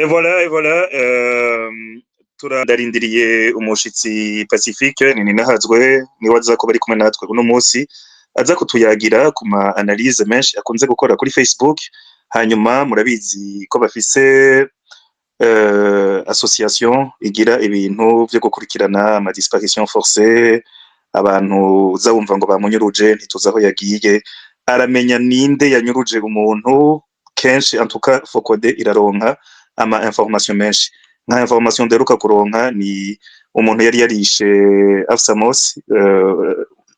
Et voilà, turarindiriye umushitsi Pacifique Nininahazwe niwe aza kuba ari kumwe natwe uno munsi aza kutuyagira ku ma analyse menshi akunze gukora kuri Facebook. Hanyuma murabizi ko bafise association igira ibintu vyo gukurikirana ama disparition forcée, abantu uza wumva ngo bamunyuruje ntituzi aho yagiye, aramenya ninde yanyuruje umuntu. Kenshi en tout cas Focode iraronka ama information menshi. Nka information deruka kuronka ni umuntu yari yarishe Afsamos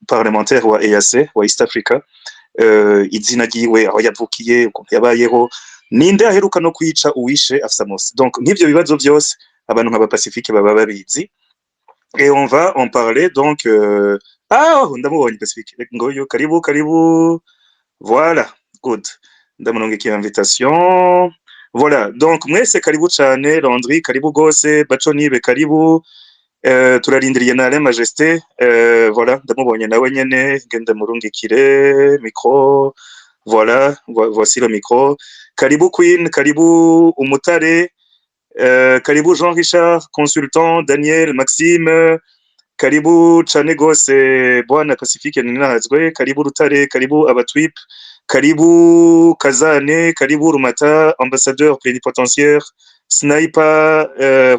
parlementaire wa EAC wa East Africa, izina ryiwe aho yavukiye ukuntu yabayeho ninde aheruka no kwica uwishe Afsamos. Donc nk'ivyo bibazo byose abantu nk'aba Pacifique baba babizi, et on va en parler donc ndamubonye Pacifique ngoyo, karibu voilà, good, ndamurongekiye invitation. Voilà, donc mwese karibu cyane, Landry karibu gose, Baco nibe karibu, turarindiriye na Alain Majesté. Voilà, ndamubonye nawe nyene ngenda murungikire micro. Voilà, voici le micro. Karibu Queen, karibu Umutare, karibu Jean Richard consultant, Daniel, Maxime, karibu cyane gose Bwana Pacifique Nininahazwe, karibu Rutare, karibu Abatwip, karibu Kazane, karibu Rumata, ambassadeur plénipotentiaire, Sniper,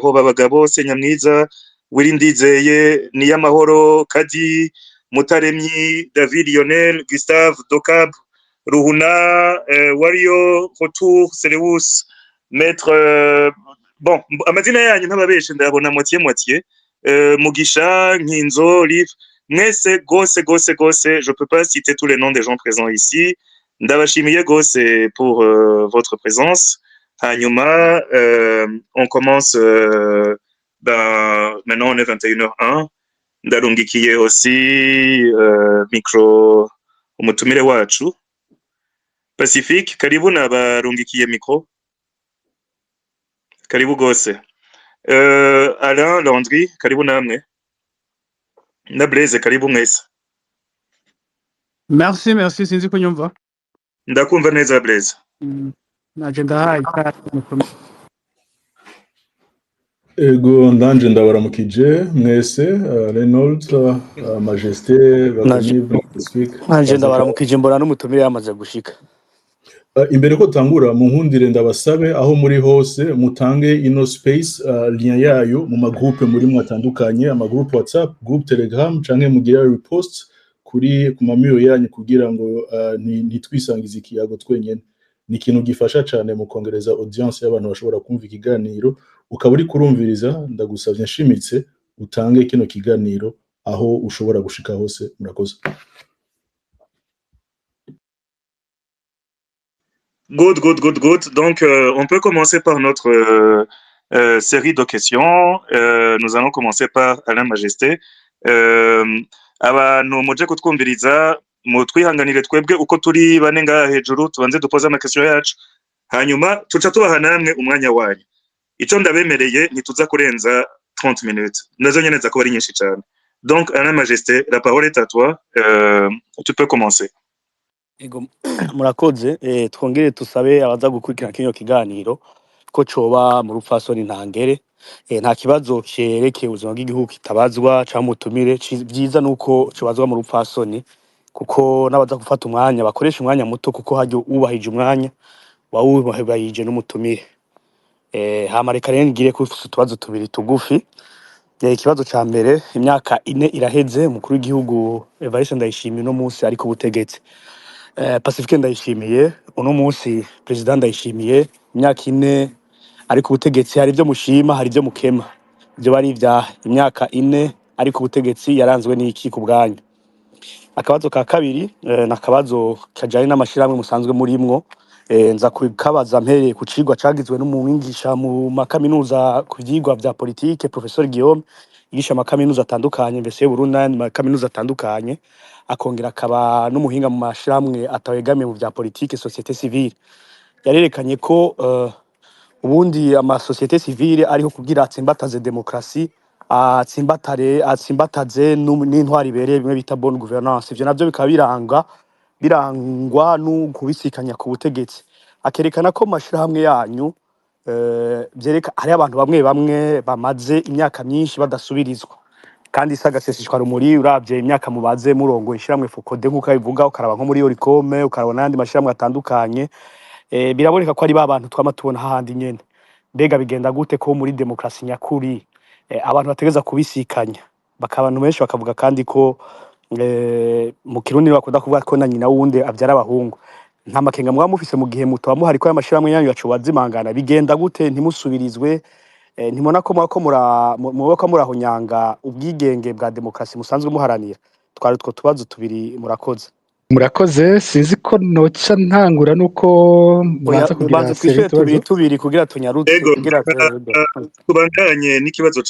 Hobabagabo, Senyamwiza, Willy Ndizeye, Niyamahoro, Kadi, Mutaremyi, David Lionel, Gustave, Dokab, Ruhuna, Wario, Retour, Seleus, Maître, bon, amazina yanyu ntababeshe ndabona moitié, Mugisha, Nkinzo, Liv, mwese gose, je peux pas citer tous les noms des gens présents ici. Ndabashimiye gose pour votre présence. Hanyuma, on commence, maintenant on est 21h01. Ndarungikiye aussi micro umutumire wacu Pacifique, karibu nabarungikiye micro. Karibu gose. Alain, Landry, karibu namwe. Na Blaise, karibu mwese. Merci, sinzi kunyumva. Ndakumva neza Blaise. Naje ndahaye Ego ndanje ndabaramukije mwese, Reynolds, Majesté, Bakonive, Pacifique. Naje ndabaramukije mbona n'umutumire yamaze gushika. Imbere ko tangura mu nkundire ndabasabe aho muri hose mutange ino space lien yayo mu magroupe muri mwatandukanye, amagroupe WhatsApp, groupe Telegram canke mugira repost kuri ku mamiro yanyu kugira ngo ntitwisangize ikiyago twenyene. Ni ikintu gifasha cyane mu kongereza audience y'abantu bashobora kumva ikiganiro. Ukaba uri kurumviriza ndagusavye nshimitse utange kino kiganiro aho ushobora gushika hose. Murakoze. Good. Donc, on peut commencer par notre série de questions. Nous allons commencer par Alain Majesté. Abantu muje kutwumviriza mutwihanganire twebwe uko turi bane ngaha hejuru, tubanze dupoza amakestion yacu, hanyuma tuca tubaha namwe umwanya wanyu. Ico ndabemereye ntituza kurenza 30 minutes. Nazo nyene za kuba ari nyinshi cyane. Donc, Alain Majesté, la parole est à toi. Tu peux commencer. Ego murakoze, twongere tusabe abaza gukurikira kinyo kiganiro ko coba mu rupfasoni ntangere. Nta kibazo cerekeye ubuzima bw'igihugu kitabazwa cyangwa mutumire, byiza nuko cobazwa mu rupfasoni kuko nabaza gufata umwanya bakoresha umwanya muto kuko hajyo ubahije umwanya wawubahije n'umutumire. Hama reka rero ngire ko tubazo tubiri tugufi. Ikibazo ca mbere, imyaka 4 iraheze umukuru w'igihugu Evariste Ndayishimiye no munsi ariko butegetsi. Pacifique Ndayishimiye uno munsi president Ndayishimiye imyaka 4 ariko butegetsi, hari byo mushima hari byo mukema. Byo bari ivya imyaka 4 ariko butegetsi yaranzwe n'iki ku bwanyu? Akabazo ka kabiri nakabazo kajanye n'amashiramwe musanzwe murimwo, nza kukabaza mpereye ku cigwa cagizwe n'umwigisha mu makaminuza ku vyigwa vya politique Professeur Guillaume yigisha amakaminuza atandukanye mbese y'Uburundi n'amakaminuza atandukanye, akongera akaba n'umuhinga mu mashiramwe atawegamiye mu vya politique société civile. Yarerekanye ko ubundi ama société civile ariho kugira atsimbataze demokrasi, atsimbataze n'intwari ibereye bimwe bita bonne gouvernance. Ivyo navyo bikaba birangwa no kubisikanya ku butegetsi. Akerekana ko mashirahamwe yanyu vyereka hari abantu bamwe bamwe bamaze imyaka myinshi badasubirizwa kandi isagaseseshwa rumuri uravye imyaka mubaze murongo ishiramwe Focode nkuko bivuga ukaraba nko muri Oricome ukarabona n'andi mashiramwe atandukanye biraboneka ko ari ba bantu twama tubona hahandi nyene mbega bigenda gute ko muri demokrasi nyakuri abantu bategeza kubisikanya bakabantu benshi bakavuga kandi ko mu Kirundi bakunda kuvuga ko na nyina wundi avyara abahungu nta makenga mwa mufise mu gihe muto bamuhari ko amashiramwe yanyu yacu bazimangana bigenda gute ntimusubirizwe ntimona ko mwako murahonyanga ubwigenge bwa demokrasi musanzwe muharanira twari two tubazo tubiri murakoze sinzi ko noca ntangura nuko mwanza kugira tubiri kugira tunyarutse kugira tubandanye n'ikibazo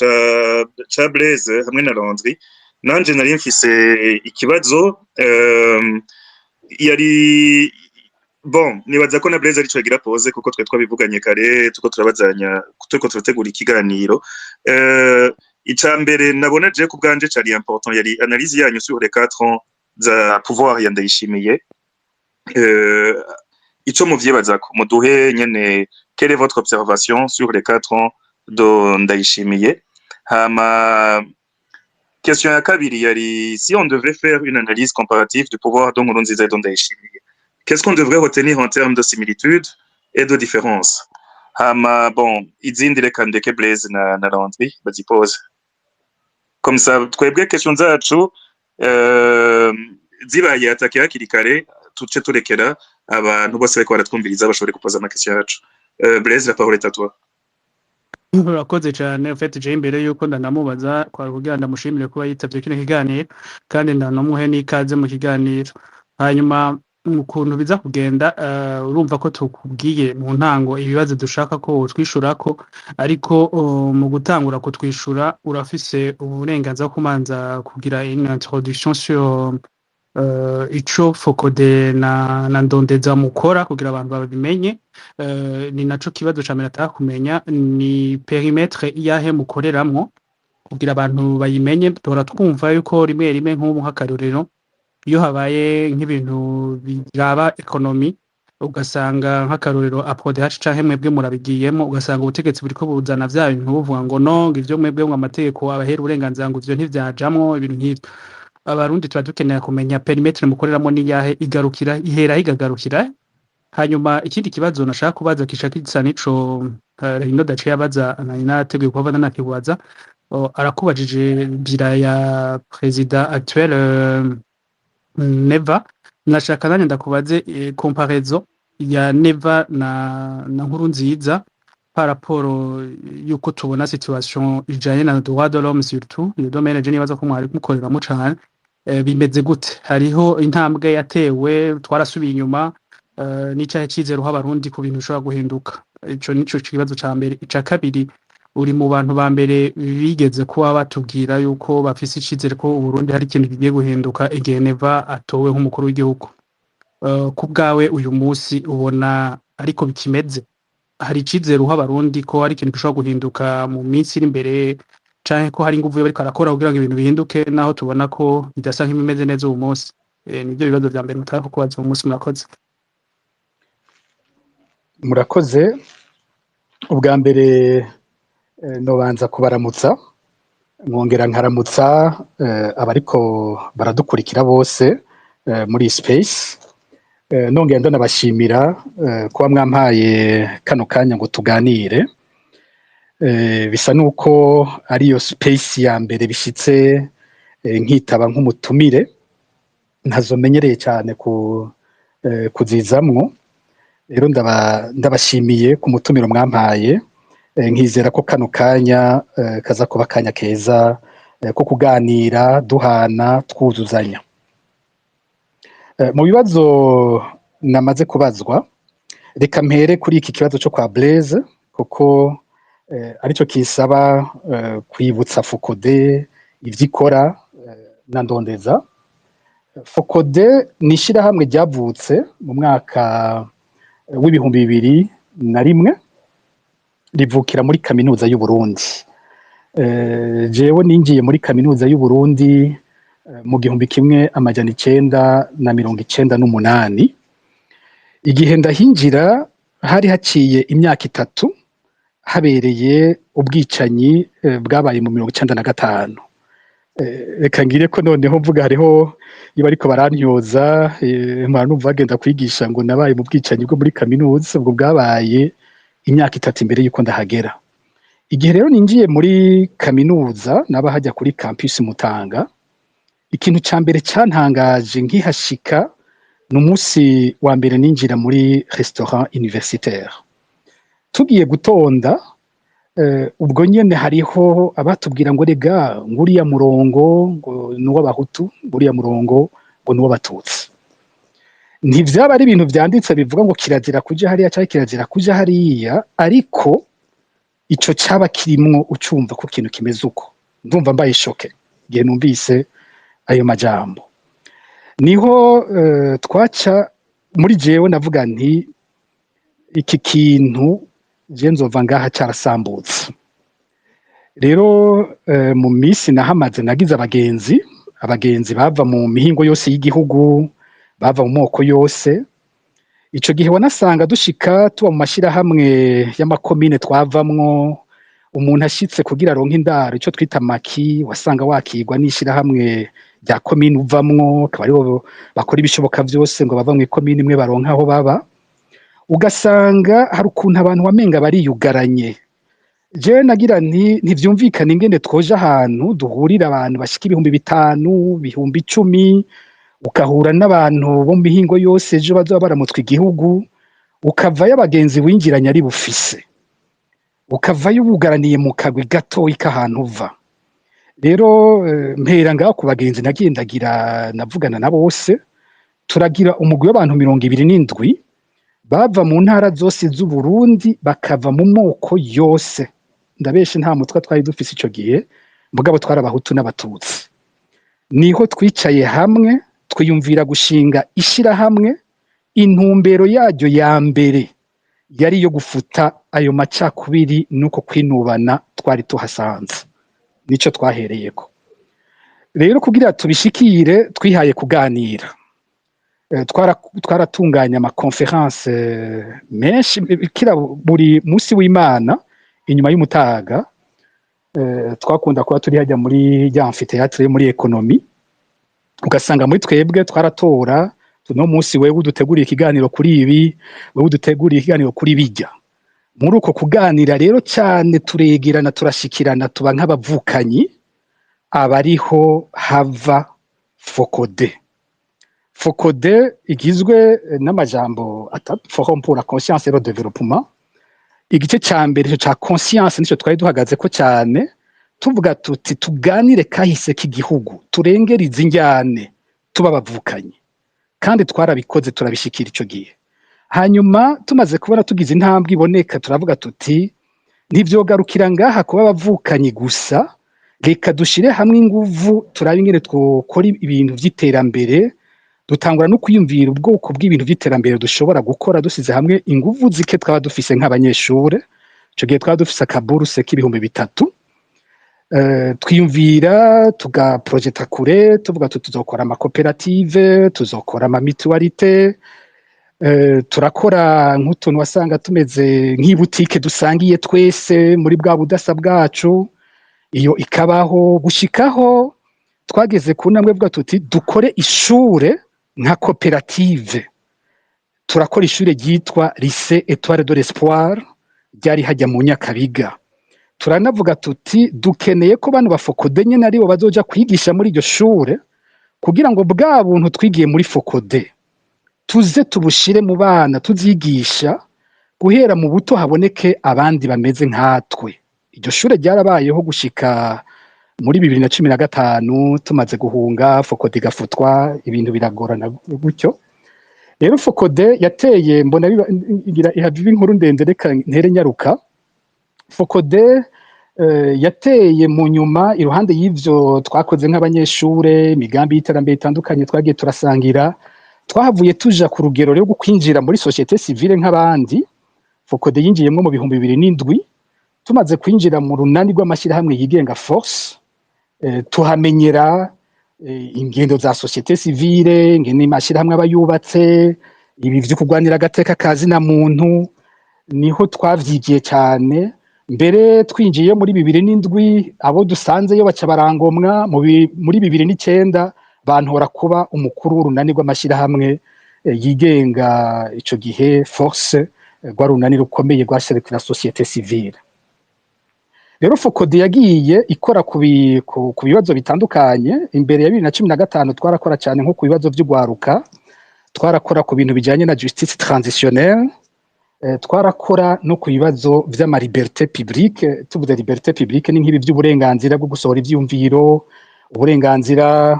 ca Blaise hamwe na Landry nanje nari mfise ikibazo yari bon nibaza ko na Blaise ari cyo yagira pose kuko twe twabivuganye kare tuko turabazanya tuko turategura ikiganiro icambere nabona je ku bwanje cari important yari analyse yanyu sur les 4 ans za pouvoir ya Ndayishimiye ico muvyibazako muduhe nyene quelle est votre observation sur les 4 ans de Ndayishimiye hama question ya kabiri yari si on devait faire une analyse comparative du pouvoir de Nkurunziza et de Ndayishimiye qu'est-ce qu'on devrait retenir en termes de similitudes et de différences hama bon izindi reka ndeke Blaise na Landry bazipose comme ça twebwe question zacu zibaye atake hakiri kare tuce turekera abantu bose bariko baratwumviriza bashobore kupoza amakestion yacu Blaise la parole est à toi. Urakoze cyane ufite je imbere yuko ndanamubaza kwa kugira ndamushimire kuba yitavye kino kiganiro kandi ndanamuhe n'ikaze mu kiganiro hanyuma ukuntu biza kugenda urumva ko tukubwiye mu ntango ibibazo dushaka ko twishurako ariko mu gutangura ko twishura urafise uburenganzira kumanza kugira une introduction sur ico Focode na Ndondeza mukora kugira abantu babimenye ni naco kibazo camera atakumenya ni perimetre yahe mukoreramwo kugira abantu bayimenye tora twumva yuko rimwe nk'ubu nk'akarorero iyo habaye nk'ibintu biraba economy ugasanga nk'akarorero APRODH canke mwebwe murabigiyemo ugasanga ubutegetsi buriko buzana vya bintu buvuga ngo no ivyo mwebwe mu amategeko abahera uburenganzira ngo ivyo ntivyajamwo ibintu nk'ivyo abarundi tuba dukeneye kumenya perimetre mukoreramo ni yahe igarukira ihera igagarukira hanyuma ikindi kibazo nashaka kubaza kishaka gisa nico Rino dace yabaza nateguye kuba nanakibaza arakubajije bira ya president actuel Neva nashaka nanye ndakubaze comparaison ya Neva na Nkurunziza par rapport yuko tubona situation ijanye na droit de l'homme surtout le domaine je nibaza ko mwari mukorera mu cyane bimeze gute hariho intambwe yatewe twarasubiye inyuma n'icyahe cyizero h'abarundi ku bintu bishobora guhinduka ico nico kibazo ca mbere ica kabiri uri mu bantu ba mbere bigeze kuba batubwira yuko bafise icizere ko Burundi hari ikintu kigiye guhinduka igihe Neva atowe nk'umukuru w'igihugu ku bwawe uyu munsi ubona ariko bikimeze hari icizere h'abarundi ko hari ikintu gishobora guhinduka mu minsi iri imbere canke ko hari inguvu bariko arakora kugira ngo ibintu bihinduke naho tubona ko bidasa nk'imeze neza uyu munsi nibyo bibazo vya mbere mutaka kubaza uyu munsi murakoze ubwa mbere nobanza kubaramutsa mwongera nkaramutsa abariko baradukurikira bose muri space nongera ndanabashimira kuba mwampaye kano kanya ngo tuganire bisa nuko ariyo space ya mbere bishitse nkitaba nk'umutumire ntazomenyereye cyane kuzizamwo rero ndabashimiye ku mutumiro mwampaye nkizera ko kano kanya kaza kuba kanya keza ko kuganira duhana twuzuzanya mu bibazo namaze kubazwa reka mpere kuri iki kibazo cyo kwa Blaise kuko aricyo kisaba kwibutsa Focode ivyikora na Ndondeza. Focode ni ishirahamwe ryavutse mu mwaka w'ibihumbi 2001 rivukira muri kaminuza y'u Burundi. Jewe ninjiye muri kaminuza y'u Burundi mu 1998 igihe ndahinjira hari haciye imyaka 3 habereye ubwicanyi bwabaye mu 1995. Reka ngire ko noneho mvuga hariho iyo bariko barantyoza mpora numva bagenda kwigisha ngo nabaye mu bwicanyi bwo muri kaminuza, ubwo bwabaye imyaka 3 imbere yuko ndahagera. Igihe rero ninjiye muri kaminuza naba hajya kuri campus Mutanga, ikintu ca mbere cantangaje nkihashika n'umunsi wa mbere ninjira muri restaurant universitaire. Tugiye gutonda ubwo nyene hariho abatubwira ngo rega nguriya murongo ngo nuw'abahutu, nguriya murongo ngo nuw'abatutsi. Ntivyaba ari ibintu vyanditse bivuga ngo kirazira kuja hariya cyangwa kirazira kuja hariya, ariko ico caba kirimwo ucumva ko ikintu kimeze uko. Ndumva mbaye shoke igihe numvise ayo majambo. Niho twaca muri jewe navuga nti iki kintu je nzova ngaha carasambutse. Rero mu misi nahamaze nagize abagenzi bava mu mihingo yose y'igihugu, bava mu moko yose. Ico gihe wanasanga dushika tuba mu mashirahamwe y'amakomine twavamwo, umuntu ashitse kugira aronke indaro ico twita maki, wasanga wakigwa n'ishirahamwe rya komine uvamwo, akaba aribo bakora ibishoboka vyose ngo bava mw'ikomine imwe baronke aho baba. Ugasanga hari ukuntu abantu wamenga bariyugaranye. Je nagira nti ntivyumvikana ingene twoje ahantu duhurira abantu bashika 5,000, 10,000, ukahura n'abantu bo mu mihingo yose ejo bazoba baramutwa igihugu, ukavayo abagenzi winjiranye ari bufise, ukavayo ubugaraniye mu kagwi gatoyi k'ahantu uva. Rero mpera ngaho ku bagenzi nagendagira navugana na bose, turagira umugwi w'abantu 27 bava mu ntara zose z'u Burundi, bakava mu moko yose. Ndabeshe nta mutwe twari dufise ico gihe, mugabo twari abahutu n'abatutsi. Niho twicaye hamwe twiyumvira gushinga ishirahamwe, intumbero yaryo ya mbere yari yo gufuta ayo macakubiri nuko kwinubana twari tuhasanze. Nico twahereyeko. Rero kugira tubishikire twihaye kuganira. Twaratunganya ama conference menshi kira buri musi w'Imana inyuma y'umutaga. Twakunda kuba turi hajya muri ya amphithéâtre muri ekonomi, ugasanga muri twebwe twaratora no musi wewe uduteguriye ikiganiro kuri ibi, wewe uduteguriye ikiganiro kuri bijya. Muri uko kuganira rero cyane turegerana turashikirana tuba nk'abavukanyi, abariho hava Focode. Focode igizwe n'amajambo atatu: Forum pour la conscience et le développement. Igice ca mbere ca conscience nico twari duhagaze ko cyane, tuvuga tuti tuganire kahise k'igihugu, turengera izinjyane tuba bavukanye, kandi twarabikoze turabishikira ico gihe. Hanyuma tumaze kubona tugize intambwe iboneka, turavuga tuti ntivyogarukira ngaha kuba bavukanye gusa, reka dushire hamwe inguvu turabe ingene twokora ibintu vy'iterambere. Dutangura no kwiyumvira ubwoko bw'ibintu vy'iterambere dushobora gukora dusize hamwe inguvu zike twaba dufise nk'abanyeshure. Ico gihe twaba dufise akaburuse k'3,000. Twiyumvira tugaprojeta kure, tuvuga tuzokora amakoperative, tuzokora amamituwarite, turakora nk'utuntu wasanga tumeze nk'ibutike dusangiye twese muri bwa budasa bwacu. Iyo ikabaho gushikaho twageze ku ntambwe bwa tuti dukore ishure nka koperative. Turakora ishure ryitwa Lycée Étoile de l'Espoir, ryari hajya mu Nyakabiga. Turanavuga tuti dukeneye ko bano bafokode nyene aribo bazoja kwigisha muri iryo shure, kugira ngo bwa buntu twigiye muri Focode tuze tubushire mu bana tuzigisha, guhera mu buto haboneke abandi bameze nkatwe. Iryo shure ryarabayeho gushika muri 2015, tumaze guhunga Focode igafutwa, ibintu biragorana gutyo. Rero Focode yateye mbona igira ihaviva inkuru ndende, reka ntere nyaruka. Focode yateye mu nyuma, iruhande y'ivyo twakoze nk'abanyeshure, imigambi y'iterambere itandukanye twagiye turasangira, twahavuye tuja ku rugero ryo kwinjira muri société civile nk'abandi. Focode yinjiyemwo mu 2007, tumaze kwinjira mu runani rw'amashyirahamwe yigenga Force. Tuhamenyera ingendo za société civile, ngene amashyirahamwe abayubatse, ibi vyo kurwanira agateka kazi na muntu. Niho twavyigiye cyane, mbere twinjiye muri 2007 abo dusanzeyo baca barangomwa muri 2009 bantora kuba umukuru w'urunani rw'amashyirahamwe yigenga ico gihe force rwa runani rukomeye rwaserukira societe civile. Rero Focode yagiye ikora ku bibazo bitandukanye. Imbere ya 2015 twarakora cyane nko ku bibazo by'ugwaruka, twarakora ku bintu bijanye na justice transitionnelle, twarakora no ku bibazo vy'ama liberté publique. Tuvuze liberté publique ni nk'ibi by'uburenganzira bwo gusohora ivyumviro, uburenganzira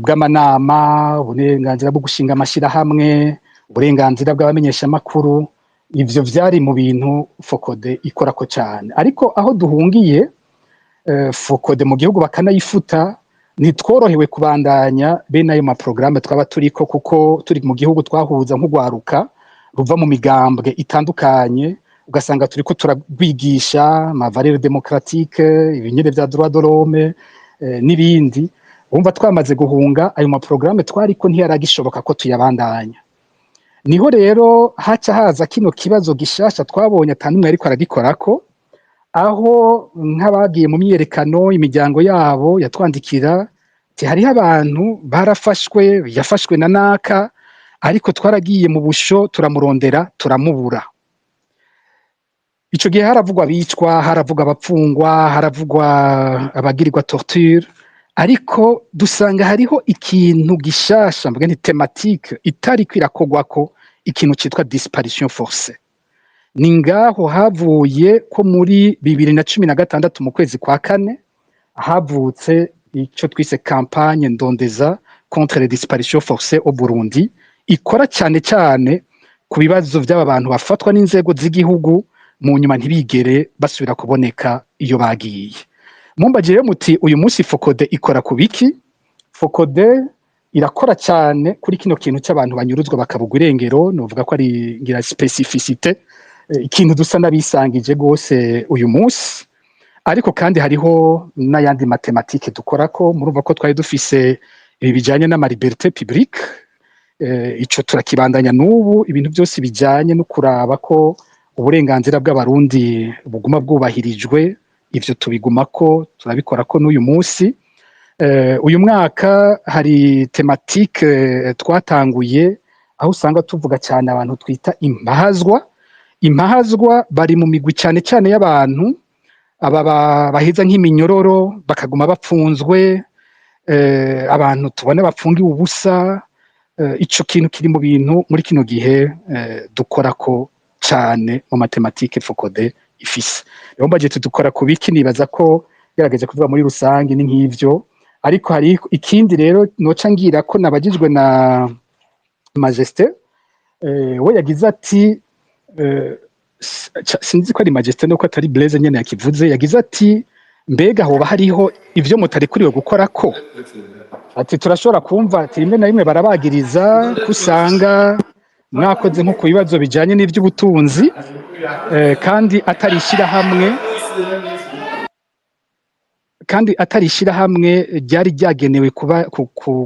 bw'amanama, uburenganzira bwo gushinga amashyirahamwe, uburenganzira bw'abamenyesha makuru. Ivyo vyari mu bintu Focode ikorako cyane, ariko aho duhungiye Focode mu gihugu bakanayifuta, ntitworohewe kubandanya bene ayo maprograme twaba turiko, kuko turi mu gihugu twahuza nk'ugwaruka ruva mu migambwe itandukanye, ugasanga turiko turagwigisha ma valeurs démocratiques, ibinyere vya droit de l'homme n'ibindi. Umva twamaze guhunga ayo maprograme twariko ntiyaragishoboka ko tuyabandanya. Niho rero haca haza kino kibazo gishasha twabonye atanumwe ariko aragikorako, aho nk'abagiye mu myerekano imiryango yabo yatwandikira ati hariho abantu barafashwe, yafashwe na naka, ariko twaragiye mu busho turamurondera turamubura. Ico gihe haravugwa bicwa, haravugwa abapfungwa, haravugwa abagirirwa torture, ariko dusanga hariho ikintu gishasha mvuga nti thématique itari kwirakogwako, ikintu citwa disparition forcée. Ni ngaho havuye ko muri 2016 mu kwezi kwa kane havutse ico twise campagne ndondeza contre les disparitions forcées au Burundi, ikora cyane cyane ku bibazo by'aba bantu bafatwa n'inzego z'igihugu mu nyuma ntibigere basubira kuboneka iyo bagiye. Mumbagire muti uyu munsi Focode ikora ku biki? Focode irakora cyane kuri kino kintu cy'abantu banyuruzwa bakabugwa irengero, novuga ko ari ngira specificité, ikintu dusa nabisangije gose uyu munsi. Ariko kandi hariho n'ayandi mathématique dukorako. Murumva ko twari dufise ibi bijanye n'ama liberté publique, ico turakibandanya n'ubu, ibintu byose bijanye no kuraba ko uburenganzira bw'abarundi buguma bwubahirijwe. Ivyo tubigumako, turabikorako n'uyu munsi. Uyu mwaka hari thématique twatanguye aho usanga tuvuga cyane abantu twita impahazwa. Impahazwa bari mu migwi cyane cyane y'abantu aba baheza nk'iminyororo bakaguma bapfunzwe, abantu tubona bapfungiwe ubusa. Ico kintu kiri mu bintu muri kino gihe dukorako cyane mu mathématique Focode ifise. Rero mbaje tudukora ku biki, nibaza ko yarageje kuvuga muri rusange ni nk'ivyo, ariko hari ikindi rero noca ngira ko nabagizwe na Majesté, we yagize ati sinzi ko ari Majesté nuko atari Blaise nyene yakivuze, yagize ati mbega hoba hariho ivyo mutari kuriwe gukorako. Ati turashobora kumva ati rimwe na rimwe barabagiriza kusanga mwakoze nko ku bibazo bijanye n'ivy'ubutunzi, kandi atarishira hamwe ryari ryagenewe kuba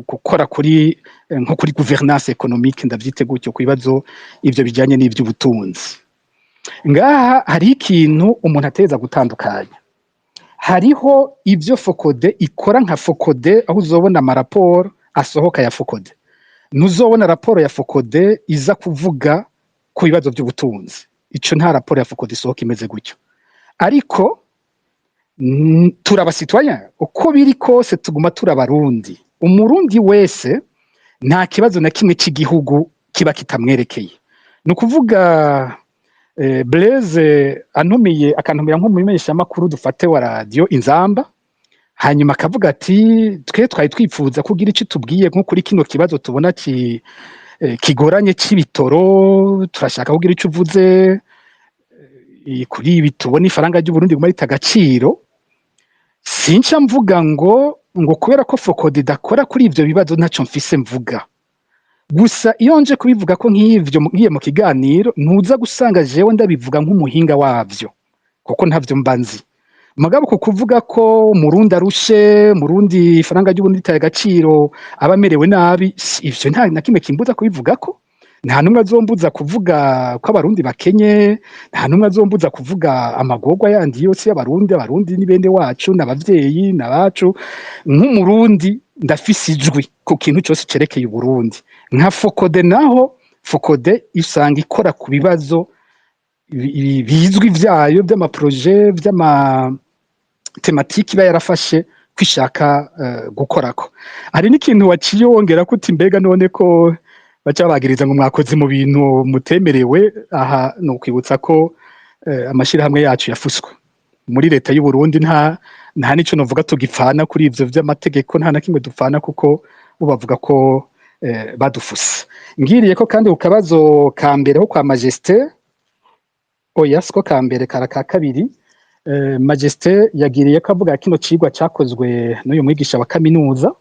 gukora kuri nko kuri gouvernance économique, ndavyite gutyo, ku bibazo ivyo bijanye n'ivy'ubutunzi. Ngaha hari ikintu umuntu ateza gutandukanya. Hariho ivyo Focode ikora nka Focode, aho uzobona amaraporo asohoka ya Focode. Ntuzobona raporo ya Focode iza kuvuga ku bibazo by'ubutunzi. Ico nta raporo ya Focode isohoka imeze gutyo. Ariko turabasitwanya uko biri kose, tuguma turabarundi. Umurundi wese nta kibazo na kimwe cy'igihugu kiba kitamwerekeye. Ni ukuvuga Blaise akantumira nko mu bimenyesha makuru dufate wa radio Inzamba, hanyuma akavuga ati twe twari twipfuza kugira ico tubwiye nko kuri kino kibazo tubona kigoranye c'ibitoro, turashaka kugira ico uvuze kuri ibi tubona ifaranga ry'u Burundi guma rita agaciro. Sinca mvuga ngo kubera ko Focode idakora kuri ivyo bibazo ntaco mfise mvuga. Gusa iyo nje kubivuga ko nk'ivyo ngiye mu kiganiro, ntuza gusanga jewe ndabivuga nk'umuhinga wavyo, kuko ntavyo mbanzi. Mugabo kuvuga ko Murundi arushe, Murundi ifaranga ry'u Burundi rita agaciro, abamerewe nabi, ivyo nta na kimwe kimbuza kubivuga ko. nta numwe azombuza kuvuga ko abarundi bakenye, nta numwe azombuza kuvuga amagorwa yandi yose y'abarundi ni bene wacu n'abavyeyi n'abacu. Nk'umurundi ndafise ijwi ku kintu cyose cerekeye Uburundi. Nka Fokode naho, Fokode usanga ikora ku bibazo bizwi vyayo by'amaproje by'amatematiki iba yarafashe kwishaka gukorako. Hari n'ikintu waciye wongera kuti mbega none ko baca bagiriza ngo mwakoze mu bintu mutemerewe. Aha no kwibutsa ko amashirahamwe yacu yafuswe muri leta y'u Burundi. Nta nico novuga tugipfana kuri ivyo vy'amategeko, nta na kimwe dupfana kuko bo bavuga ko badufuse. Ngiriye ko kandi ukabazo ka mbere ho kwa Majesté, oya siko ka mbere kara ka kabiri. Majesté yagiriye ko avuga kino cigwa cakozwe n'uyu mwigisha wa kaminuza,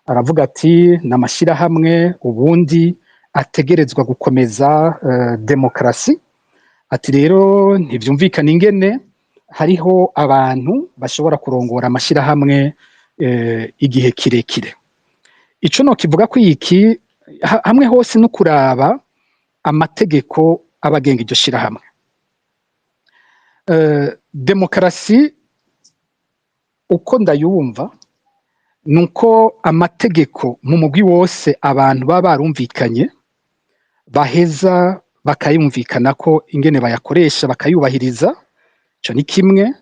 aravuga ati n'amashirahamwe ubundi ategerezwa gukomeza demokrasi. Ati rero ntivyumvikana ingene hariho abantu bashobora kurongora amashirahamwe igihe kirekire. Ico no kivuga ko iki hamwe hose no kuraba amategeko abagenga iryo shirahamwe. Demokrasi uko ndayumva nuko amategeko mu mugwi wose abantu baba barumvikanye baheza bakayumvikana ko ingene bayakoresha bakayubahiriza. Ico ni kimwe.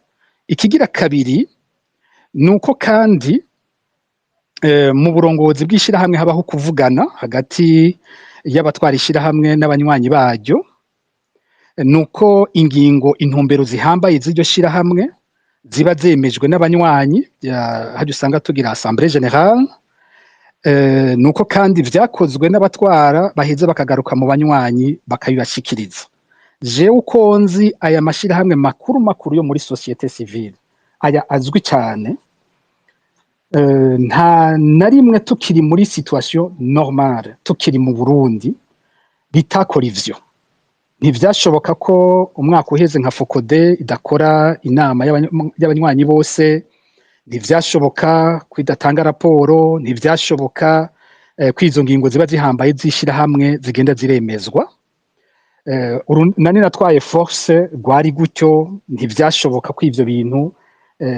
Ikigira kabiri nuko kandi mu burongozi bw'ishirahamwe habaho kuvugana hagati y'abatwara ishirahamwe n'abanywanyi baryo, nuko ingingo intumbero zihambaye z'iryo shirahamwe ziba zemejwe n'abanywanyi, hajya usanga tugira assemblée générale. Nuko kandi vyakozwe n'abatwara baheze bakagaruka mu banywanyi bakabibashikiriza. Jewe uko nzi aya mashirahamwe makuru yo muri société civile aya azwi cyane, nta na rimwe tukiri muri situation normale, tukiri mu Burundi bitakora ivyo. Ntivyashoboka ko umwaka uheze nka Fokode idakora inama y'abanywanyi bose, ntivyashoboka ko idatanga raporo, ntivyashoboka ko izo ngingo ziba zihambaye z'ishirahamwe zigenda ziremezwa. Nani natwaye force rwari gutyo, ntivyashoboka ko ivyo bintu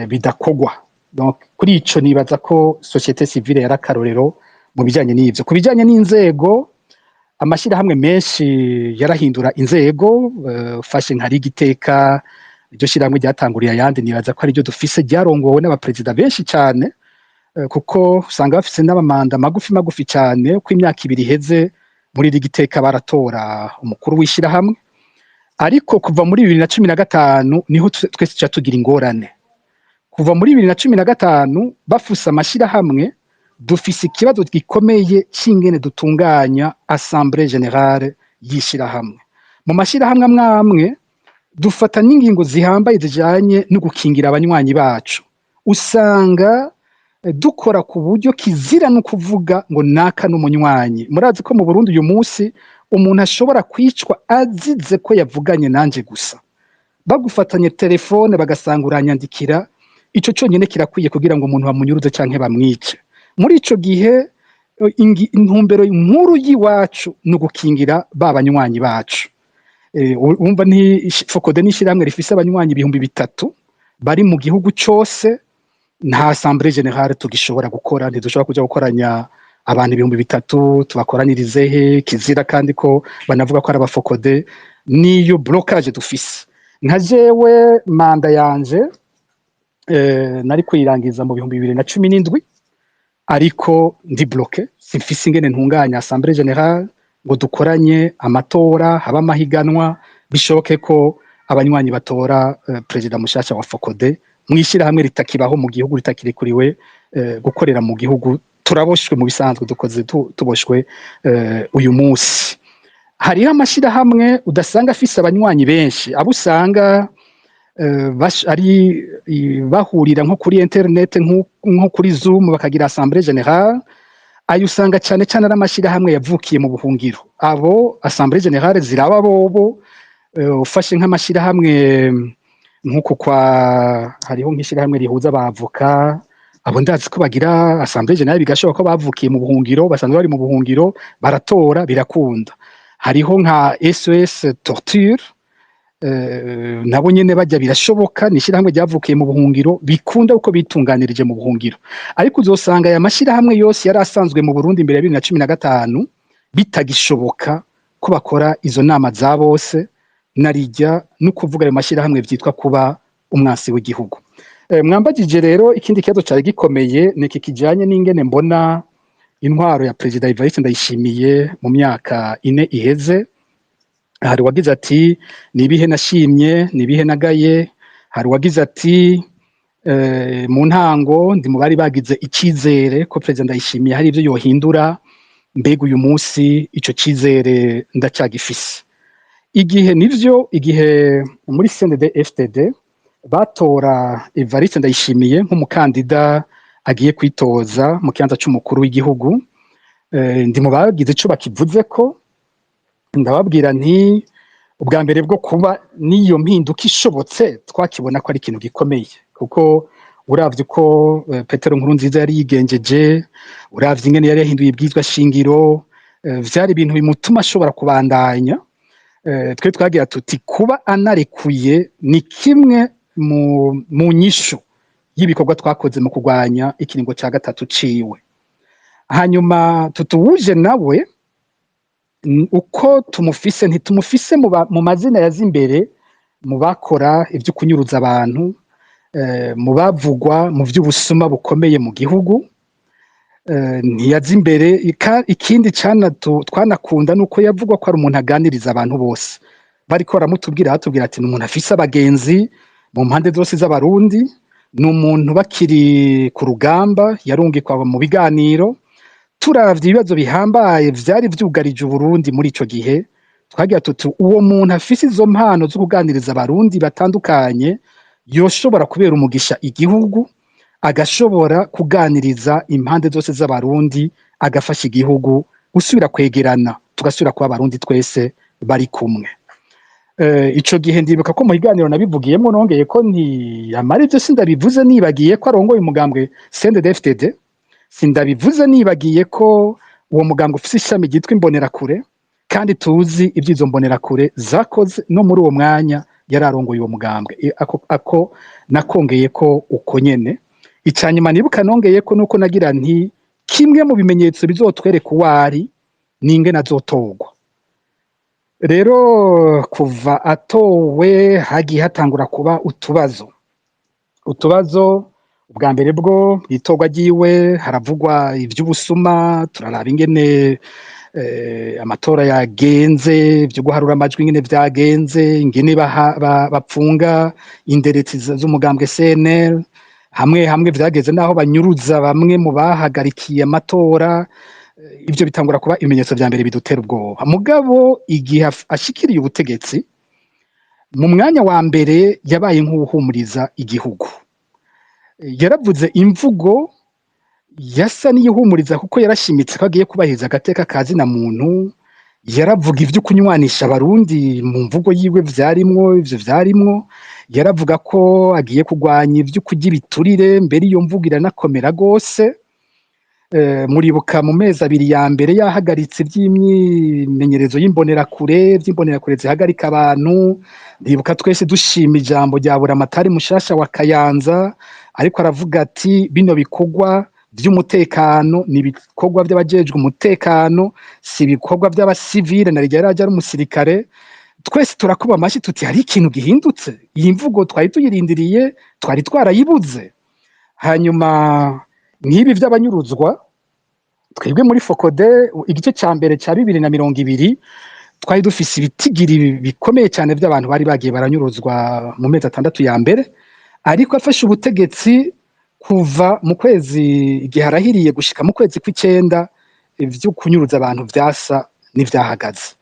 bidakogwa. Donc kuri ico nibaza ko société civile yarakarorero mu bijanye n'ivyo. Ku bijanye n'inzego, amashirahamwe menshi yarahindura inzego, fashe nka Rigiteka, iryo shirahamwe ryatanguriye ayandi, nibaza ko ari ryo dufise, ryarongowe n'abaperezida benshi cyane, kuko usanga bafise n'abamanda magufi cyane. Uko imyaka ibiri iheze muri Rigiteka baratora umukuru w'ishirahamwe, ariko kuva muri 2015 niho twese tuca tugira ingorane. Kuva muri 2015 bafuse amashirahamwe, dufise ikibazo gikomeye c'ingene dutunganya assemblée générale y'ishirahamwe. Mu mashirahamwe amwe dufata n'ingingo zihambaye zijanye no gukingira abanywanyi bacu, usanga dukora ku buryo kizira no kuvuga ngo naka n'umunywanyi. Murazi ko mu Burundi uyu munsi umuntu ashobora kwicwa azize ko yavuganye nanje gusa, bagufatanye telefone bagasanga uranyandikira, ico cyonyine kirakwiye kugira ngo umuntu bamunyuruze canke bamwice. Muri ico gihe intumbero nkuru y'iwacu no gukingira babanywanyi bacu. Umva ni Fokode n'ishirahamwe rifise abanywanyi 3,000 bari mu gihugu cyose, nta assemblée générale tugishobora gukora, ntidushobora kuja gukoranya abantu 3,000 tubakoranirize he, kizira kandi ko banavuga ko ari abafokode. Niyo blocage dufise. Nka jewe manda yanje nari kuyirangiza mu 2017, ariko ndi bloqué, simfise ingene ntunganya assemblée générale ngo dukoranye amatora, haba amahiganwa, bishoboke ko abanywanyi batora perezida mushasha wa Fokode mwishirahamwe ritakibaho mu gihugu, ritakirikuriwe gukorera mu gihugu. Turaboshwe mu bisanzwe, dukoze tuboshwe uyu munsi. Hariho amashirahamwe udasanga afise abanywanyi benshi, abo usanga ari bahurira nko kuri internet, nko kuri Zoom bakagira assemblée générale. Ayo usanga cyane cyane ari amashirahamwe yavukiye mu buhungiro. Abo assemblée générale ziraba bobo. Ufashe nk'amashirahamwe nk'uko hariho nk'ishirahamwe rihuza abavoka, abo ndazi ko bagira assemblée générale, bigashoboka ko bavukiye mu buhungiro, basanzwe bari mu buhungiro, baratora birakunda. hariho nka SOS Torture nabo nyene bajya birashoboka nishyirahamwe ryavukiye mu buhungiro bikunda uko bitunganirije mu buhungiro ariko uzosanga aya mashyirahamwe yose yari asanzwe mu Burundi mbere ya 2015 bitagishoboka ko bakora izo nama za bose narijya no kuvuga ayo mashyirahamwe vyitwa kuba umwansi w'igihugu. Mwambagije rero ikindi kibazo cyari gikomeye niki kijanye n'ingene mbona intwaro ya President Evariste Ndayishimiye mu myaka 4 iheze. Hari wagize ati nibihe nashimye nibihe nagaye, hari wagize ati mu ntango ndi mu bari bagize ikizere ko President Ndayishimiye hari ivyo yohindura, mbega uyu munsi ico kizere ndacyagifise. Igihe muri CNDD FDD batora Evariste Ndayishimiye nk'umukandida agiye kwitoza mu kibanza c'umukuru w'igihugu, ndi mu bagize ico bakivuze ko ndababwira nti ubwa mbere bwo kuba niyo mpinduka ishobotse twakibona ko ari ikintu gikomeye kuko uravye ko Petero Nkurunziza yari yigenjeje, uravye ingene yari yahinduye ibwizwa shingiro, vyari ibintu bimutuma ashobora kubandanya. Twe twagira tuti kuba anarekuye ni kimwe mu nyishu y'ibikorwa twakoze mu kurwanya ikiringo ca gatatu ciwe. Hanyuma tutuwuje nawe uko tumufise ntitumufise mu mazina yaza imbere mu bakora ivyo kunyuruza abantu, mu bavugwa mu vy'ubusuma bukomeye mu gihugu, ntiyaza imbere. Ikindi twanakunda nuko yavugwa ko ari umuntu aganiriza abantu bose, bariko baramutubwira batubwira ati ni umuntu afise abagenzi mu mpande zose z'abarundi, ni umuntu bakiri ku rugamba yarungikwa mu biganiro. Turavye ibibazo bihambaye vyari vyugarije Uburundi muri ico gihe, twagira tuti uwo muntu afise izo mpano zo kuganiriza abarundi batandukanye yoshobora kubera umugisha igihugu, agashobora kuganiriza impande zose z'abarundi, agafasha igihugu gusubira kwegerana, tugasubira kuba abarundi twese bari kumwe. Ico gihe ndibuka ko mu biganiro nabivugiyemo nongeye ko ntiyamara ivyo sindabivuze nibagiye ko arongoye umugambwe CNDD-FDD, sindabivuze nibagiye ko uwo mugambwe ufise ishami ryitwa Imbonerakure kandi tuzi ivyizo Mbonerakure zakoze no muri uwo mwanya yari arongoye uwo mugambwe. Ako nakongeye ko uko nyene. Icanyuma nibuka nongeye ko nuko nagira nti kimwe mu bimenyetso bizotwereka uwari n'ingene azotogwa. Rero kuva atowe hagiye hatangura kuba utubazo ubwa mbere bwo itorwa ryiwe haravugwa ivy'ubusuma, turaraba ingene amatora yagenze, vyo guharura amajwi ingene vyagenze, ingene bapfunga inderetsi z'umugambwe CNL, hamwe vyageze naho banyuruza bamwe mu bahagarikiye amatora. Ivyo bitangura kuba ibimenyetso vya mbere bidutera ubwoba. Mugabo igihe ashikiriye ubutegetsi, mu mwanya wa mbere yabaye nk'uwuhumuriza igihugu. Yaravuze imvugo yasa n'iyihumuriza kuko yarashimitse ko agiye kubahiriza agateka kazina muntu. Yaravuga ivyo kunywanisha abarundi mu mvugo yiwe vyarimwo. Yaravuga ko agiye kugwanya ivyo kurya ibiturire, mbere iyo mvugo iranakomera gose. Muribuka mu mezi abiri ya mbere yahagaritse ivy'imyimenyerezo y'imbonerakure zihagarika abantu. Ndibuka twese dushima ijambo rya Buramatari mushasha wa Kayanza, ariko aravuga ati bino bikorwa vy'umutekano ni ibikorwa vy'abajejwe umutekano, si ibikorwa vy'abasivile na ryari ari umusirikare. Twese turakuba amashi tuti hari ikintu gihindutse, iyi mvugo twari tuyirindiriye twari twarayibuze. Hanyuma nk'ibi vy'abanyuruzwa, twebwe muri Fokode igice ca mbere ca 2020 twari dufise ibitigiri bikomeye cyane by'abantu bari bagiye baranyuruzwa mu mezi 6 ya mbere, ariko afashe ubutegetsi kuva mu kwezi igihe arahiriye gushika mu kwezi kw'icenda ivyo kunyuruza abantu vyasa n'ivyahagaze.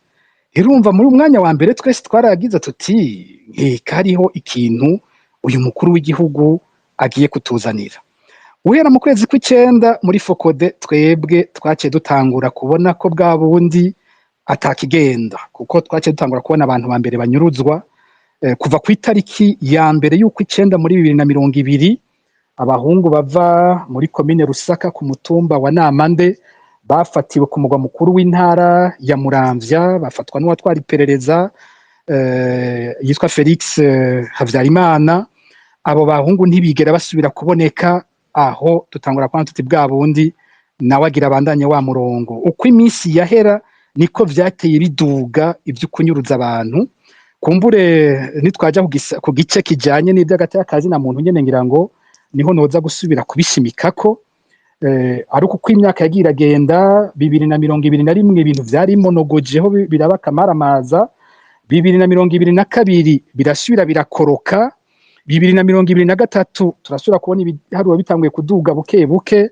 Irumva muri umwanya wa mbere twese twaragize tuti kariho ikintu uyu mukuru w'igihugu agiye kutuzanira. Uhera mu kwezi kw'icenda muri Fokode twebwe twaciye dutangura kubona ko bwa bundi atakigenda, kuko twaciye dutangura kubona abantu ba mbere banyuruzwa kuva ku itariki ya mbere y'uko 9 muri 2020 abahungu bava muri komine Rusaka ku mutumba wa Namande bafatiwe ku mugwa mukuru w'intara ya Muramvya bafatwa n'uwatwara iperereza yitwa Felix Havyarimana. Abo bahungu ntibigera basubira kuboneka, aho tutangura kwa tuti bwa bundi nawe agira abandanye wa murongo. Uko iminsi yahera niko vyateye biduga ivy'ukunyuruza abantu. Kumbure nitwaja ku gice kijanye n'ivy'agatakazi na muntu nyene ngira ngo niho noza gusubira kubishimikako. Ariko uko imyaka yagira agenda 2021 ibintu vyari monogojeho biraba kamaramaza, 2022 birasubira birakoroka, 2023 turasubira kubona ibiharuro bitanguye kuduga buke buke.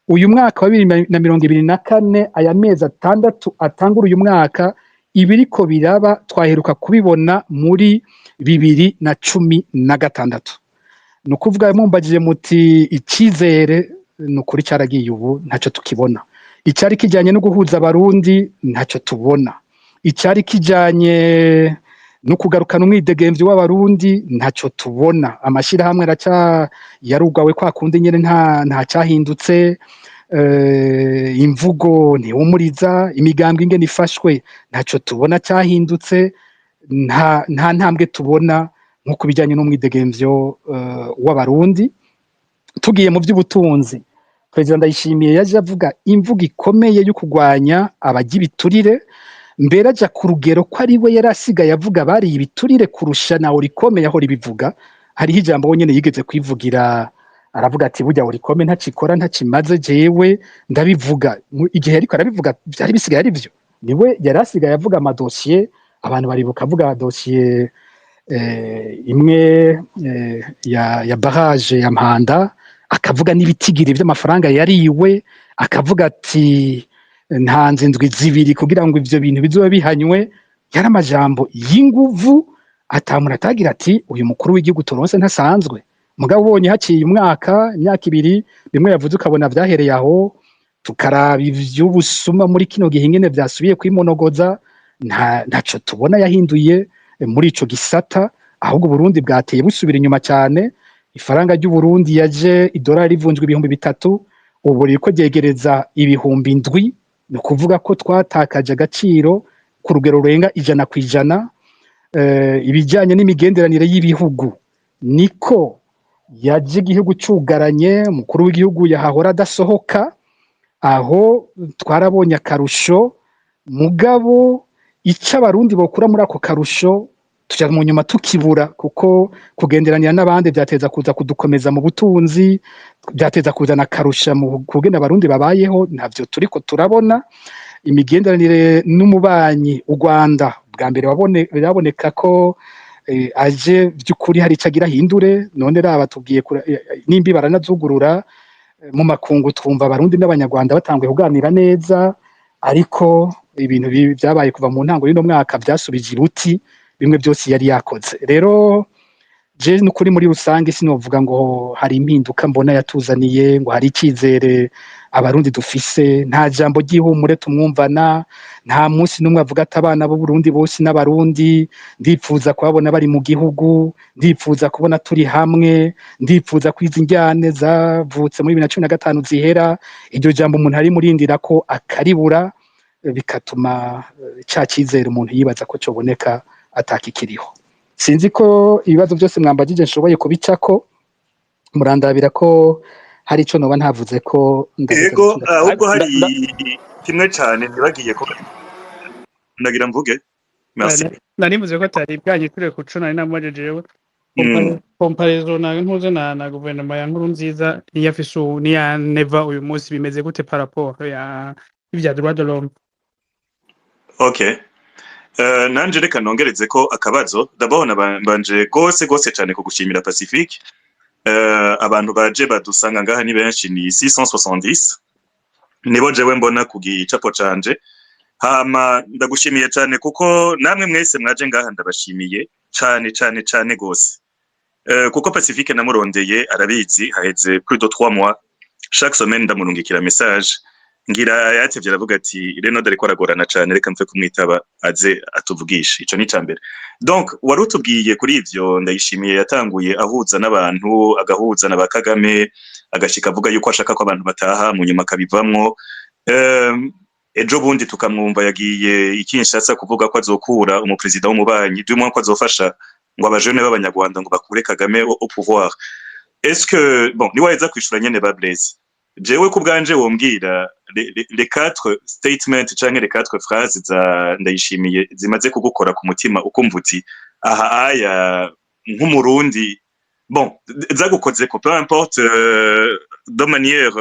Uyu mwaka wa 2024 aya mezi 6 atangura uyu mwaka ibiriko biraba twaheruka kubibona muri 2016. Nukuvuga mumbajije muti ikizere nukuri cyaragiye ubu ntacyo tukibona. Icyari kijanye no guhuza abarundi ntacyo tubona. Icyari kijanye no kugarukana umwidegemvyo w'abarundi ntacyo tubona. Amashira hamwe yarugawe kwa kundi nyene nta cyahindutse. Imvugo ntihumuriza, imigambwe ingene ifashwe ntacyo tubona cyahindutse. Nta ntambwe tubona nko kubijanye n'umwidegemvyo w'abarundi. Tugiye mu by'ubutunzi, President Ndayishimiye yaje avuga imvugo ikomeye yo kugwanya abagibiturire, mbere aja ku rugero ko ari we yarasigaye avuga bari ibiturire kurusha na Orikome yaho ribivuga. Hariho ijambo nyene yigeze kwivugira, aravuga ati burya Orikome ntacikora ntacimaze, jewe ndabivuga. Igihe ariko arabivuga byari bisigaye ari byo, niwe yarasigaye avuga amadosiye. Abantu baribuka avuga dosiye imwe ya barrage ya Mpanda, akavuga n'ibitigiri by'amafaranga yariwe, akavuga ati ntanze indwi zibiri kugira ngo ivyo bintu bizobe bihanywe. Yari amajambo y'inguvu atamura atagira ati uyu mukuru w'igihugu turonse ntasanzwe. Mugabo ubonye haciye imyaka ibiri, bimwe yavuze ukabona vyahereye aho. Tukaraba ivy'ubusuma muri kino gihe ingene vyasubiye kwimonogoza, ntaco tubona yahinduye muri ico gisata, ahubwo Burundi bwateye busubira inyuma cyane. Ifaranga ry'u Burundi yaje idolari rivunjwe 3,000, ubu riko ryegereza 7,000. Ni kuvuga ko twatakaje agaciro ku rugero rurenga 100%. Ibijyanye n'imigenderanire y'ibihugu niko yaje igihugu cyugaranye, umukuru w'igihugu yahahora adasohoka, aho twarabonye akarusho. Mugabo icyo abarundi bokura muri ako karusho tujya mu nyuma tukibura, kuko kugenderanira n'abandi byateza kuza kudukomeza mu butunzi, byateza kuzana akarusha mu kugenda abarundi babayeho. Ntabyo turiko turabona. Imigenderanire n'umubanyi u Rwanda bwa mbere biraboneka ko aje by'ukuri hari icagira hindure. None raba tubwiye nimbi baranazugurura mu makungu, twumva abarundi n'abanyarwanda batanguye kuganira neza, ariko ibintu byabaye kuva mu ntango y'ino mwaka byasubije ibuti bimwe byose yari yakoze. Rero je n'ukuri muri rusange sinovuga ngo hari impinduka mbona yatuzaniye, ngo hari ikizere abarundi dufise. Nta jambo ry'ihumure tumwumvana, nta munsi n'umwe avuga ati abana b'u Burundi bose n'abarundi ndipfuza kubabona bari mu gihugu, ndipfuza kubona turi hamwe, ndipfuza kwiza injyane zavutse muri 2015 zihera. Iryo jambo umuntu ari murindira ko akaribura, bikatuma cya cyizere umuntu yibaza ko cyoboneka atakikiriho. Sinzi ko ibibazo byose mwambagije nshoboye kubicako, murandabira ko hari ico noba ntavuze ko. Yego, ahubwo hari kimwe cyane ntibagiye ko ndagira mvuge. Merci. Nanivuze ko atari bwanye kure kuco nari namujejewe. Comparaison na ntuze na guverinoma ya Nkurunziza niyafise niya Neva uyu munsi bimeze gute par rapport ya ibya droit de l'homme? Okay. Nanje reka nongereze ko akabazo ndabona banje gose cyane ko gushimira Pacifique. Abantu baje badusanga ngaha ni benshi, ni 670 nibo jewe mbona ku gicapo canje. Hama ndagushimiye cyane kuko namwe mwese mwaje ngaha ndabashimiye cyane gose. Kuko Pacifique namurondeye arabizi, haheze plus de 3 mois chaque semaine ndamurungikira message, ngira yatevye aravuga ati reno dariko aragorana cyane, reka mfe kumwitaba aze atuvugisha. Ico ni cambere. Donc warutubwiye kuri ivyo Ndayishimiye yatanguye ahuza n'abantu, agahuza na Bakagame, agashika avuga yuko ashaka ko abantu bataha mu nyuma akabivamwo. ejo bundi tukamwumva yagiye ikinshatsa kuvuga ko azokura umuperezida w'umubanyi du moins ko azofasha ngo abajene b'abanyarwanda ngo bakure Kagame au pouvoir. Est-ce que bon ni waheza kwishura nyene ba Blaise jewe ku bwanje wombwira les quatre statements canke les quatre phrases za Ndayishimiye zimaze kugukora ku mutima ukumva uti aha aya nk'umurundi bon zagukoze ko peu importe de manière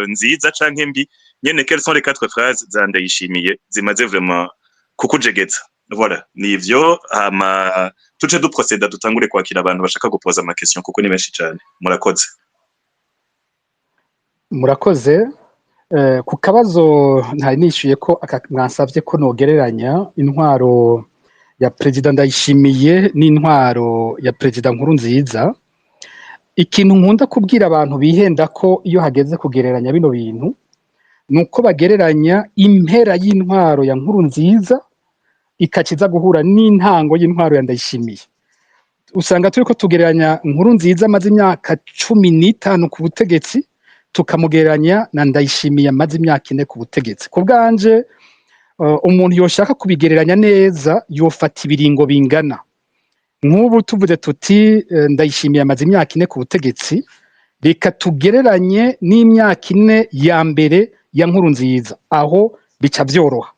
nziza canke mbi nyene quelles sont les quatre phrases za Ndayishimiye zimaze vraiment kukujegeza. Voilà nivyo hama tuce du procéder dutangure kwakira abantu bashaka gupoza ama question kuko ni benshi cyane. Murakoze. Murakoze. Ku kabazo ntari nishyuye ko mwansabye ko nogereranya intwaro ya Perezida Ndayishimiye n'intwaro ya Perezida Nkurunziza. Ikintu nkunda kubwira abantu bihenda ko iyo hageze kugereranya bino bintu nuko bagereranya impera y'intwaro ya Nkurunziza ikakiza guhura n'intango y'intwaro ya Ndayishimiye. Usanga turiko tugereranya Nkurunziza amaze imyaka 15 ku butegetsi tukamugereranya na Ndayishimiye amaze imyaka 4 ku butegetsi. Ku bwanje umuntu yoshaka kubigereranya neza yofata ibiringo bingana. Nk'ubu tuvuze tuti Ndayishimiye amaze imyaka 4 ku butegetsi, reka tugereranye n'imyaka 4 ya mbere ya Nkurunziza, aho bica byoroha.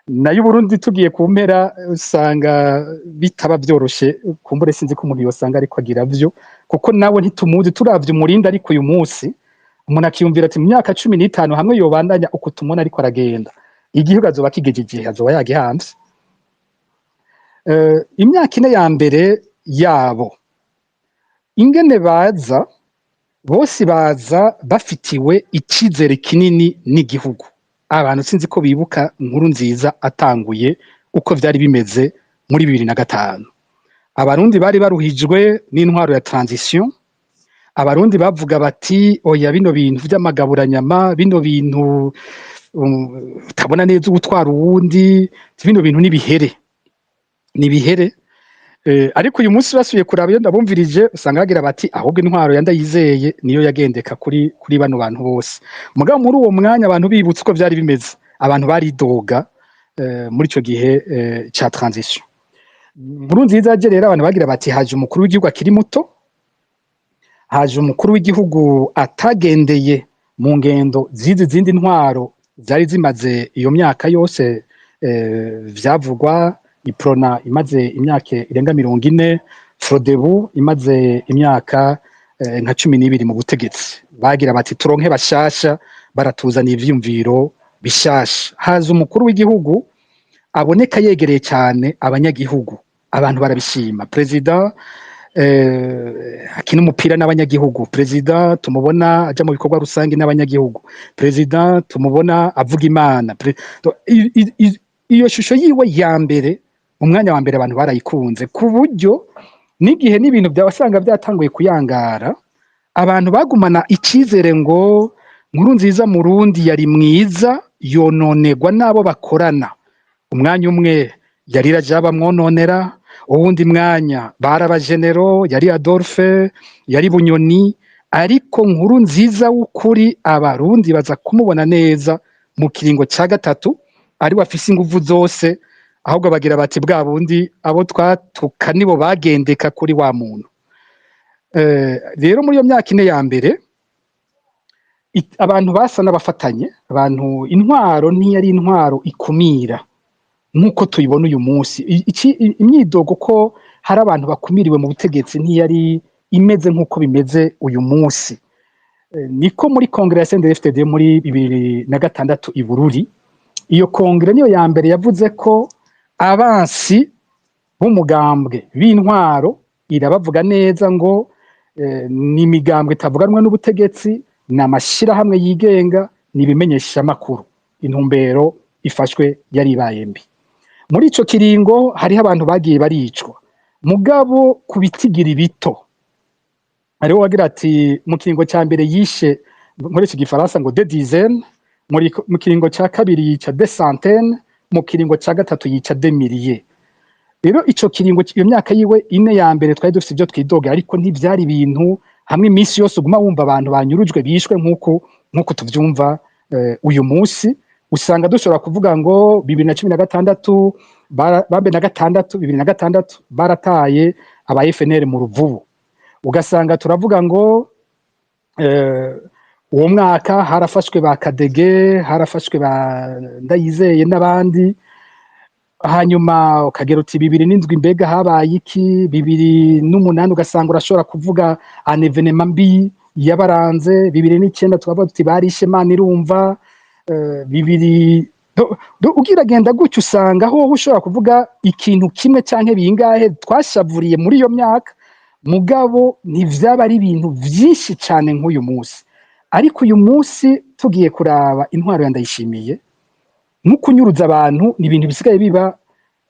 Nayo Burundi tugiye kumpera usanga bitaba byoroshe, kumbure sinzi ko umuntu yosanga ariko agira byo, kuko nawe ntitumuzi turavye umurinda ariko uyu munsi umuntu akiyumvira ati mu myaka 15 hamwe yobandanya uko tumona ariko aragenda igihugu azoba kigejeje azoba yagihanze. Imyaka 4 ya mbere yabo ingene baza bose baza bafitiwe ikizere kinini n'igihugu. Abantu sinzi ko bibuka Nkurunziza atanguye uko vyari bimeze muri 2005. Abarundi bari baruhijwe n'intwaro ya transition. Abarundi bavuga bati oya bino bintu vy'amagaburanyama, bino bintu tabona neza gutwara uwundi, bino bintu nibihere. Ariko uyu munsi basuye kuraba iyo ndabumvirije usanga bagira bati ahubwo intwaro ya Ndayizeye niyo yagendeka kuri bano bantu bose. Mugabo muri uwo mwanya abantu bibutse uko vyari bimeze, abantu baridoga muri ico gihe ca transition. Nkurunziza aje rero abantu bagira bati haje umukuru w'igihugu akiri muto, haje umukuru w'igihugu atagendeye mu ngendo zindi ntwaro zari zimaze iyo myaka yose vyavugwa. Iprona imaze imyaka irenga 40, Frodebu imaze imyaka nka 12 mu butegetsi. Bagira bati turonke bashasha baratuzana ivyumviro bishasha. Haza umukuru w'igihugu aboneka yegereye cyane abanyagihugu, abantu barabishima. Perezida akina umupira n'abanyagihugu, perezida tumubona aja mu bikorwa rusange n'abanyagihugu, perezida tumubona avuga Imana. Iyo shusho yiwe ya mbere umwanya wa mbere abantu barayikunze, ku buryo n'igihe n'ibintu byabasanga byatanguye kuyangara abantu bagumana ikizere ngo Nkurunziza Murundi yari mwiza yononegwa nabo bakorana. Umwanya umwe yari Rajaba mwononera, uwundi mwanya barabagenero yari Adolphe, yari Bunyoni, ariko Nkurunziza w'ukuri abarundi baza kumubona neza mu kiringo ca gatatu ari wafise inguvu zose, ahubwo bagira bati bwa bundi abo twatuka nibo bagendeka kuri wa muntu. Rero muri iyo myaka 4 ya mbere abantu basa n'abafatanye, abantu intwaro ntiyari intwaro ikumira nkuko tuyibona uyu munsi. Imyidogo ko hari abantu bakumiriwe mu butegetsi ntiyari imeze nkuko bimeze uyu munsi. Niko muri Congress ya CNDD-FDD muri 2006 i Bururi, iyo kongere niyo ya mbere yavuze ko abansi b'umugambwe b'intwaro irabavuga neza ngo ni imigambwe itavuganwa n'ubutegetsi, n'amashirahamwe yigenga, nibimenyesha makuru. Intumbero ifashwe yari ibaye mbi. Muri ico kiringo hariho abantu bagiye baricwa, mugabo kubitigira bito. Ariho wagira ati mu kiringo ca mbere yishe muri iki gifaransa ngo des dizaines, mu kiringo ca kabiri yica des centaines, mu kiringo ca gatatu yica des milliers. Rero ico kiringo iyo myaka yiwe 4 ya mbere twari dufite ibyo twidoga, ariko ntivyari ibintu hamwe iminsi yose uguma wumva abantu banyurujwe bishwe nkuko tuvyumva uyu munsi usanga dushobora kuvuga ngo 2016 bambe na gatandatu 2006 barataye aba FNL mu ruvubu, ugasanga turavuga ngo uwo mwaka harafashwe ba Kadege, harafashwe ba Ndayizeye n'abandi, hanyuma ukagera uti 2007 mbega habaye iki, 2008 ugasanga urashobora kuvuga an evenement mbi yabaranze, 2009 tukavuga tuti barishe Imana irumva, ugiragenda gutyo usanga aho ushobora kuvuga ikintu kimwe canke bingahe twashavuriye muri iyo myaka, mugabo ntivyaba ari ibintu vyinshi cane nk'uyu munsi. Ariko uyu munsi tugiye kuraba intwaro ya Ndayishimiye no kunyuruza abantu ni ibintu bisigaye biba,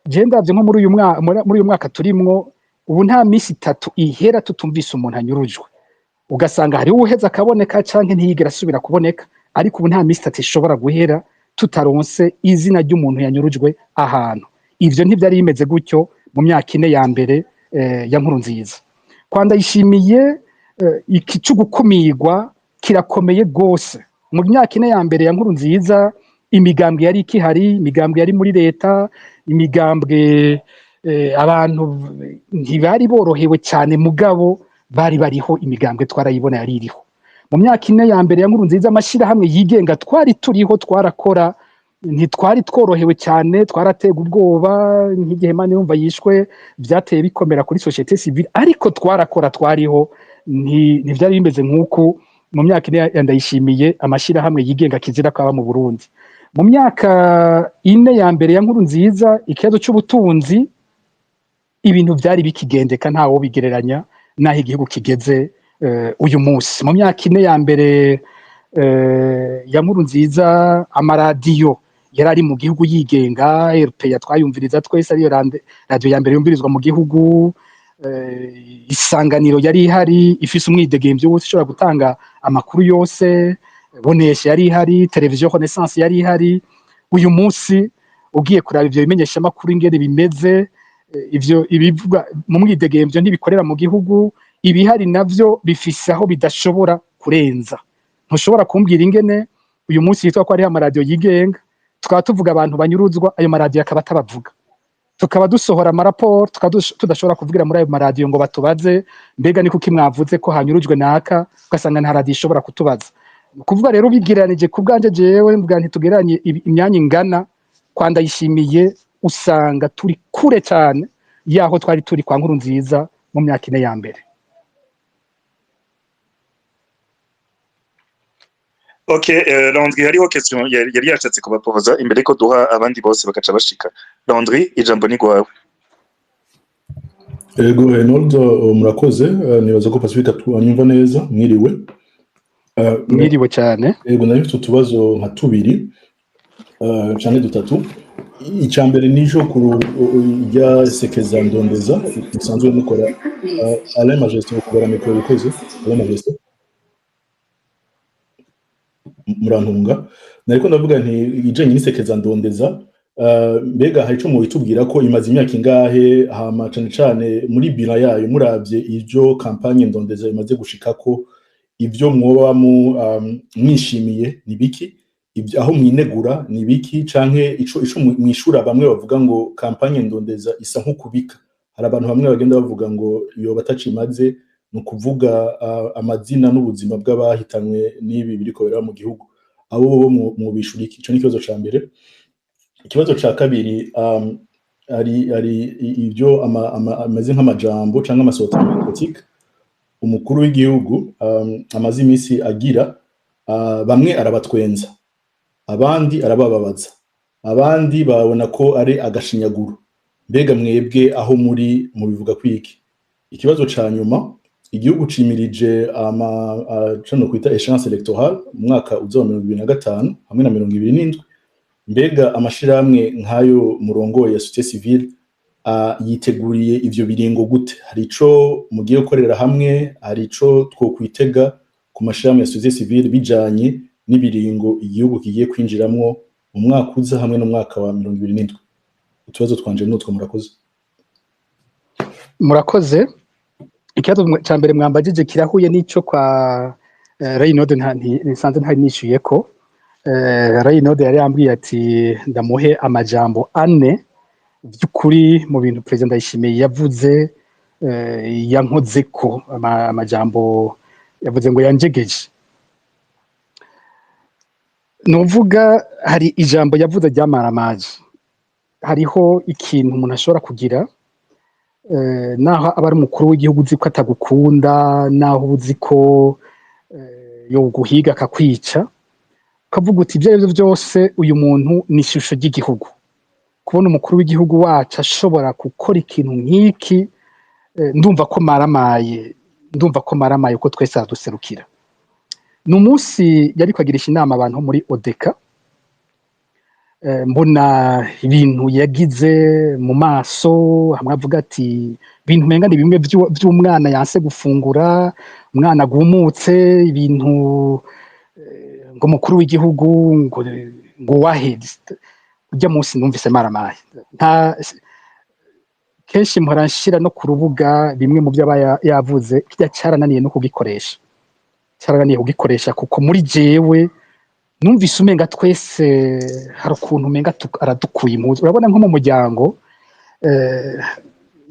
je ndavye nko muri uyu mwaka turimwo, ubu nta misi 3 ihera tutumvise umuntu anyurujwe, ugasanga hari uheza akaboneka canke ntiyigera asubira kuboneka, ariko ubu nta misi 3 ishobora guhera tutaronse izina ry'umuntu yanyurujwe ahantu. Ivyo ntivyari bimeze gutyo mu myaka 4 ya mbere ya Nkurunziza. Kwa Ndayishimiye iki cyo gukumirwa kirakomeye gose. Mu myaka 4 ya mbere ya Nkurunziza imigambwe yari ikihari, imigambwe yari muri leta, imigambwe abantu ntibari borohewe cyane, mugabo bari bariho, imigambwe twarayibona yari iriho. Mu myaka 4 ya mbere ya Nkurunziza amashira hamwe yigenga twari turiho, twarakora, ntitwari tworohewe cyane, twaratega ubwoba nk'igihe Imana yumva yishwe byateye bikomera kuri societe civile, ariko twarakora, twariho, ntivyari bimeze nk'uko mu myaka 4 ya Ndayishimiye amashira hamwe yigenga kizira kwaba mu Burundi. Mu myaka 4 ya mbere ya Nkurunziza ikibazo cy'ubutunzi ibintu byari bikigendeka, ntawo bigereranya naho igihugu kigeze uyu munsi. Mu myaka 4 ya mbere ya Nkurunziza amaradiyo yarari mu gihugu yigenga, RPA twayumviriza twese, ariyo radio ya mbere yumvirizwa mu gihugu, Isanganiro yari ihari ifise umwidegemvyo wose ushobora gutanga amakuru yose, Bonesha yari ihari, televiziyo Renaissance yari ihari. Uyu munsi ugiye kuraba ivyo bimenyesha amakuru ingene bimeze, ivyo ibivuga mu mwidegemvyo ntibikorera mu gihugu, ibihari navyo bifise aho bidashobora kurenza. Ntushobora kumbwira ingene uyu munsi yitwa ko ari amaradiyo yigenga, tukaba tuvuga abantu banyuruzwa, ayo maradiyo akaba atabavuga, tukaba dusohora amaraporo tudashobora kuvugira muri ayo maradiyo ngo batubaze mbega ni kuki mwavuze ko hanyurujwe naka, ugasanga nta radiyo ishobora kutubaza. Kuvuga rero bigiranije ku bwanje jewe mbwa ntitugeranye imyanya ingana, kwa Ndayishimiye usanga turi kure cyane yaho twari turi kwa Nkurunziza mu myaka 4 ya mbere. Okay, Landry, hariho question yari yashatse kubapoza imbere ko duha abandi bose bakaca bashika. Landry, ijambo ni gwawe. Ego Reynold, murakoze, nibaza ko Pacifique twanyumva neza, mwiriwe. Mwiriwe cyane. Ego nari mfite utubazo nka 2 canke 3. Icambere nijo kuru ya sekeza ndondeza isanzwe mukora Alain Majesté ukora mikoro bikoze. Alain Majesté murantunga, nariko ndavuga nti ijenye nisekeza ndondeza, mbega hari ico mu bitubwira ko imaze imyaka ingahe, hama cane muri bira yayo muravye ivyo campagne ndondeza imaze gushikako, ivyo mwoba mwishimiye ni biki, ibyo aho mwinegura ni biki, canke ico mwishura bamwe bavuga ngo campagne ndondeza isa nko kubika. Hari abantu bamwe bagenda bavuga ngo iyo batacimaze no kuvuga amazina n'ubuzima bw'abahitanwe n'ibi biriko bera mu gihugu, abo bo mu bishuriki. Ico ni kibazo ca mbere. Ikibazo ca kabiri, ari ivyo amaze nk'amajambo canke amasota politique umukuru w'igihugu amaze imisi agira, bamwe arabatwenza, abandi arabababaza, abandi babona ko ari agashinyaguro. Mbega mwebwe aho muri mu bivuga kwiki? Ikibazo ca nyuma, igihugu cimirije cano kwita échéance électorale mu mwaka uza 2025 hamwe na 2027. Mbega amashirahamwe nk'ayo murongo ya société civile yiteguriye ivyo biringo gute? Hari ico mugiye gukorera hamwe? Hari ico twokwitega ku mashirahamwe ya société civile bijanye n'ibiringo igihugu kigiye kwinjiramwo mu mwaka uza hamwe no mwaka wa 2027? Utubazo twanje n'utwo murakoze. Murakoze. Ikibazo ca mbere mwambajije kirahuye n'ico kwa Reynold, nisanze ntari nishuye ko Rayinode yari yambwiye ati ndamuhe amajambo ane by'ukuri mu bintu perezida Ndayishimiye yavuze yankoze ko amajambo yavuze ngo yanjegeje. Nuvuga hari ijambo yavuze ryamaramaje, hariho ikintu umuntu ashobora kugira naho aba ari umukuru w'igihugu uzi ko atagukunda, naho uzi ko yoguhiga akakwica, ukavuga uti ibyo aribyo byose uyu muntu ni ishusho ry'igihugu. Kubona umukuru w'igihugu wacu ashobora gukora ikintu nk'iki, ndumva ko maramaye ko twese araduserukira. Ni umunsi yari kwagirisha inama abantu muri Odeka, mbona ibintu yagize mu maso, hamwe avuga ati ibintu umenga ni bimwe by'umwana yanse gufungura, umwana agumutse, ibintu ngo umukuru w'igihugu ngo waheze. Ujya munsi numvise maramaye. Kenshi mpora nshira no ku rubuga bimwe mu byo aba yavuze, kijya cyarananiye no kugikoresha. Cyarananiye kugikoresha kuko muri jewe numvise umenga twese hari ukuntu umenga aradukuye impuzu. Urabona nko mu muryango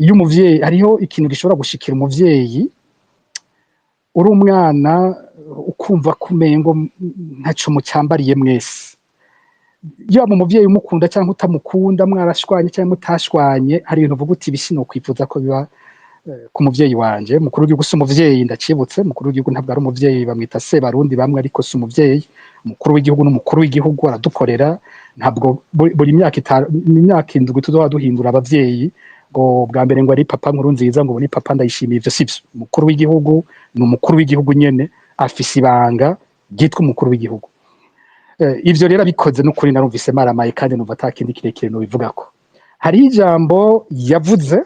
iyo umuvyeyi hariho ikintu gishobora gushikira umuvyeyi uri umwana ukumva kumengo ntaco mucyambariye mwese. Yaba umuvyeyi umukunda cyangwa utamukunda, mwarashwanye cyangwa mutashwanye, hari ibintu uvuga uti bishino kwifuza ko biba ku muvyeyi wanje. Mukuru w'igihugu si umuvyeyi, ndacibutse mukuru w'igihugu ntabwo ari umuvyeyi, bamwita se barundi bamwe, ariko si umuvyeyi. Umukuru w'igihugu n'umukuru w'igihugu aradukorera. Ntabwo buri imyaka indwi tuzoba duhindura abavyeyi ngo bwa mbere ngo ari papa Nkurunziza ngo ni papa Ndayishimiye. Ivyo sivyo. Umukuru w'igihugu ni umukuru w'igihugu nyene, afise ibanga ryitwa umukuru w'igihugu. Ivyo rero abikoze n'ukuri narumvise maramaye, kandi numva atakindi kirekire no bivugako. Hari ijambo yavuze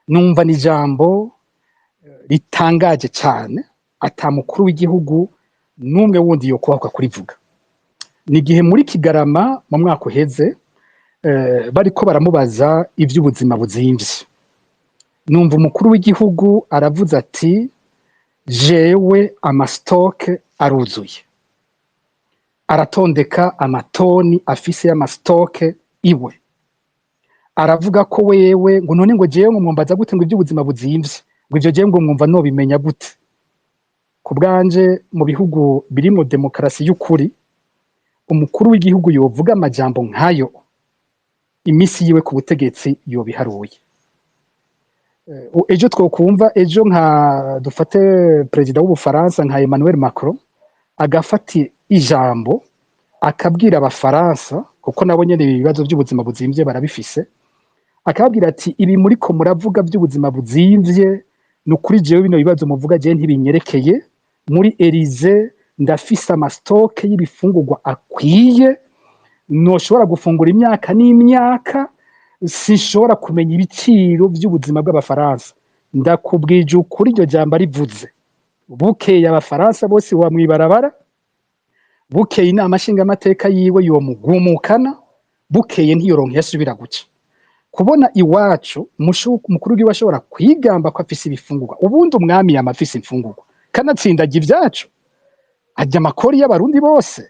numva ni ijambo ritangaje cyane, atamukuru w'igihugu n'umwe wundi yo kubahuka kurivuga. Ni igihe muri Kigarama mu mwaka uheze bariko baramubaza iby'ubuzima buzimvye, numva umukuru w'igihugu aravuze ati jewe amastoke aruzuye, aratondeka amatoni afise y'amastoke iwe. Aravuga ko wewe ngo none ngo jewe mwumbaza gute ngo iby'ubuzima buzimvye, ngo ivyo jewe ngo mwumva no bimenya gute? Ku bwanje mu bihugu birimo demokarasi y'ukuri, umukuru w'igihugu yovuga amajambo nkayo, imisi yiwe ku butegetsi yobiharuye. Ejo twokumva ejo nka dufate perezida w'Ubufaransa nka Emmanuel Macron agafati ijambo akabwira abafaransa, kuko nabo nyene ibibazo by'ubuzima buzimvye barabifise, akabwira ati ibi muri ko muravuga by'ubuzima buzimvye nukuri jewe bino bibazo muvuga je ntibinyerekeye. Muri Elize ndafise amastoke y'ibifungurwa akwiye, noshobora gufungura imyaka n'imyaka, sinshobora kumenya ibiciro by'ubuzima bw'abafaransa. Ndakubwije ukuri iryo jambo rivuze, bukeye abafaransa bose wamwibarabara, bukeye inama nshingamateka yiwe yomugumukana, bukeye ntiyoronke yasubira guca. Kubona iwacu umukuru w'igihugu ashobora kwigamba ko afise ibifungurwa, ubundi umwami yama afise imfungurwa kanatsindaga ibyacu, ajya amakori y'abarundi bose.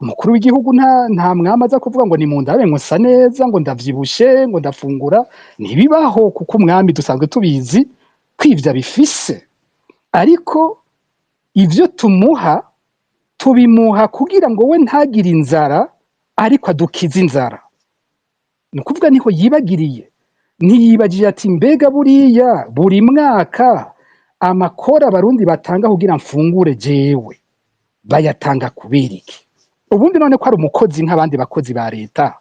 Umukuru w'igihugu nta mwami aza kuvuga ngo ni mu ndabe ngo nsa neza, ngo ndavyibushe, ngo ndafungura. Ntibibaho, kuko umwami dusanzwe tubizi kwivya bifise. Ariko ivyo tumuha tubimuha kugira ngo we ntagire inzara, ariko adukize inzara. Ni ukuvuga niho yibagiriye, ntiyibagije ati mbega buriya buri mwaka amakora abarundi batanga kugira mfungure jewe bayatanga kubera iki? Ubundi none ko ari umukozi nk'abandi bakozi ba leta,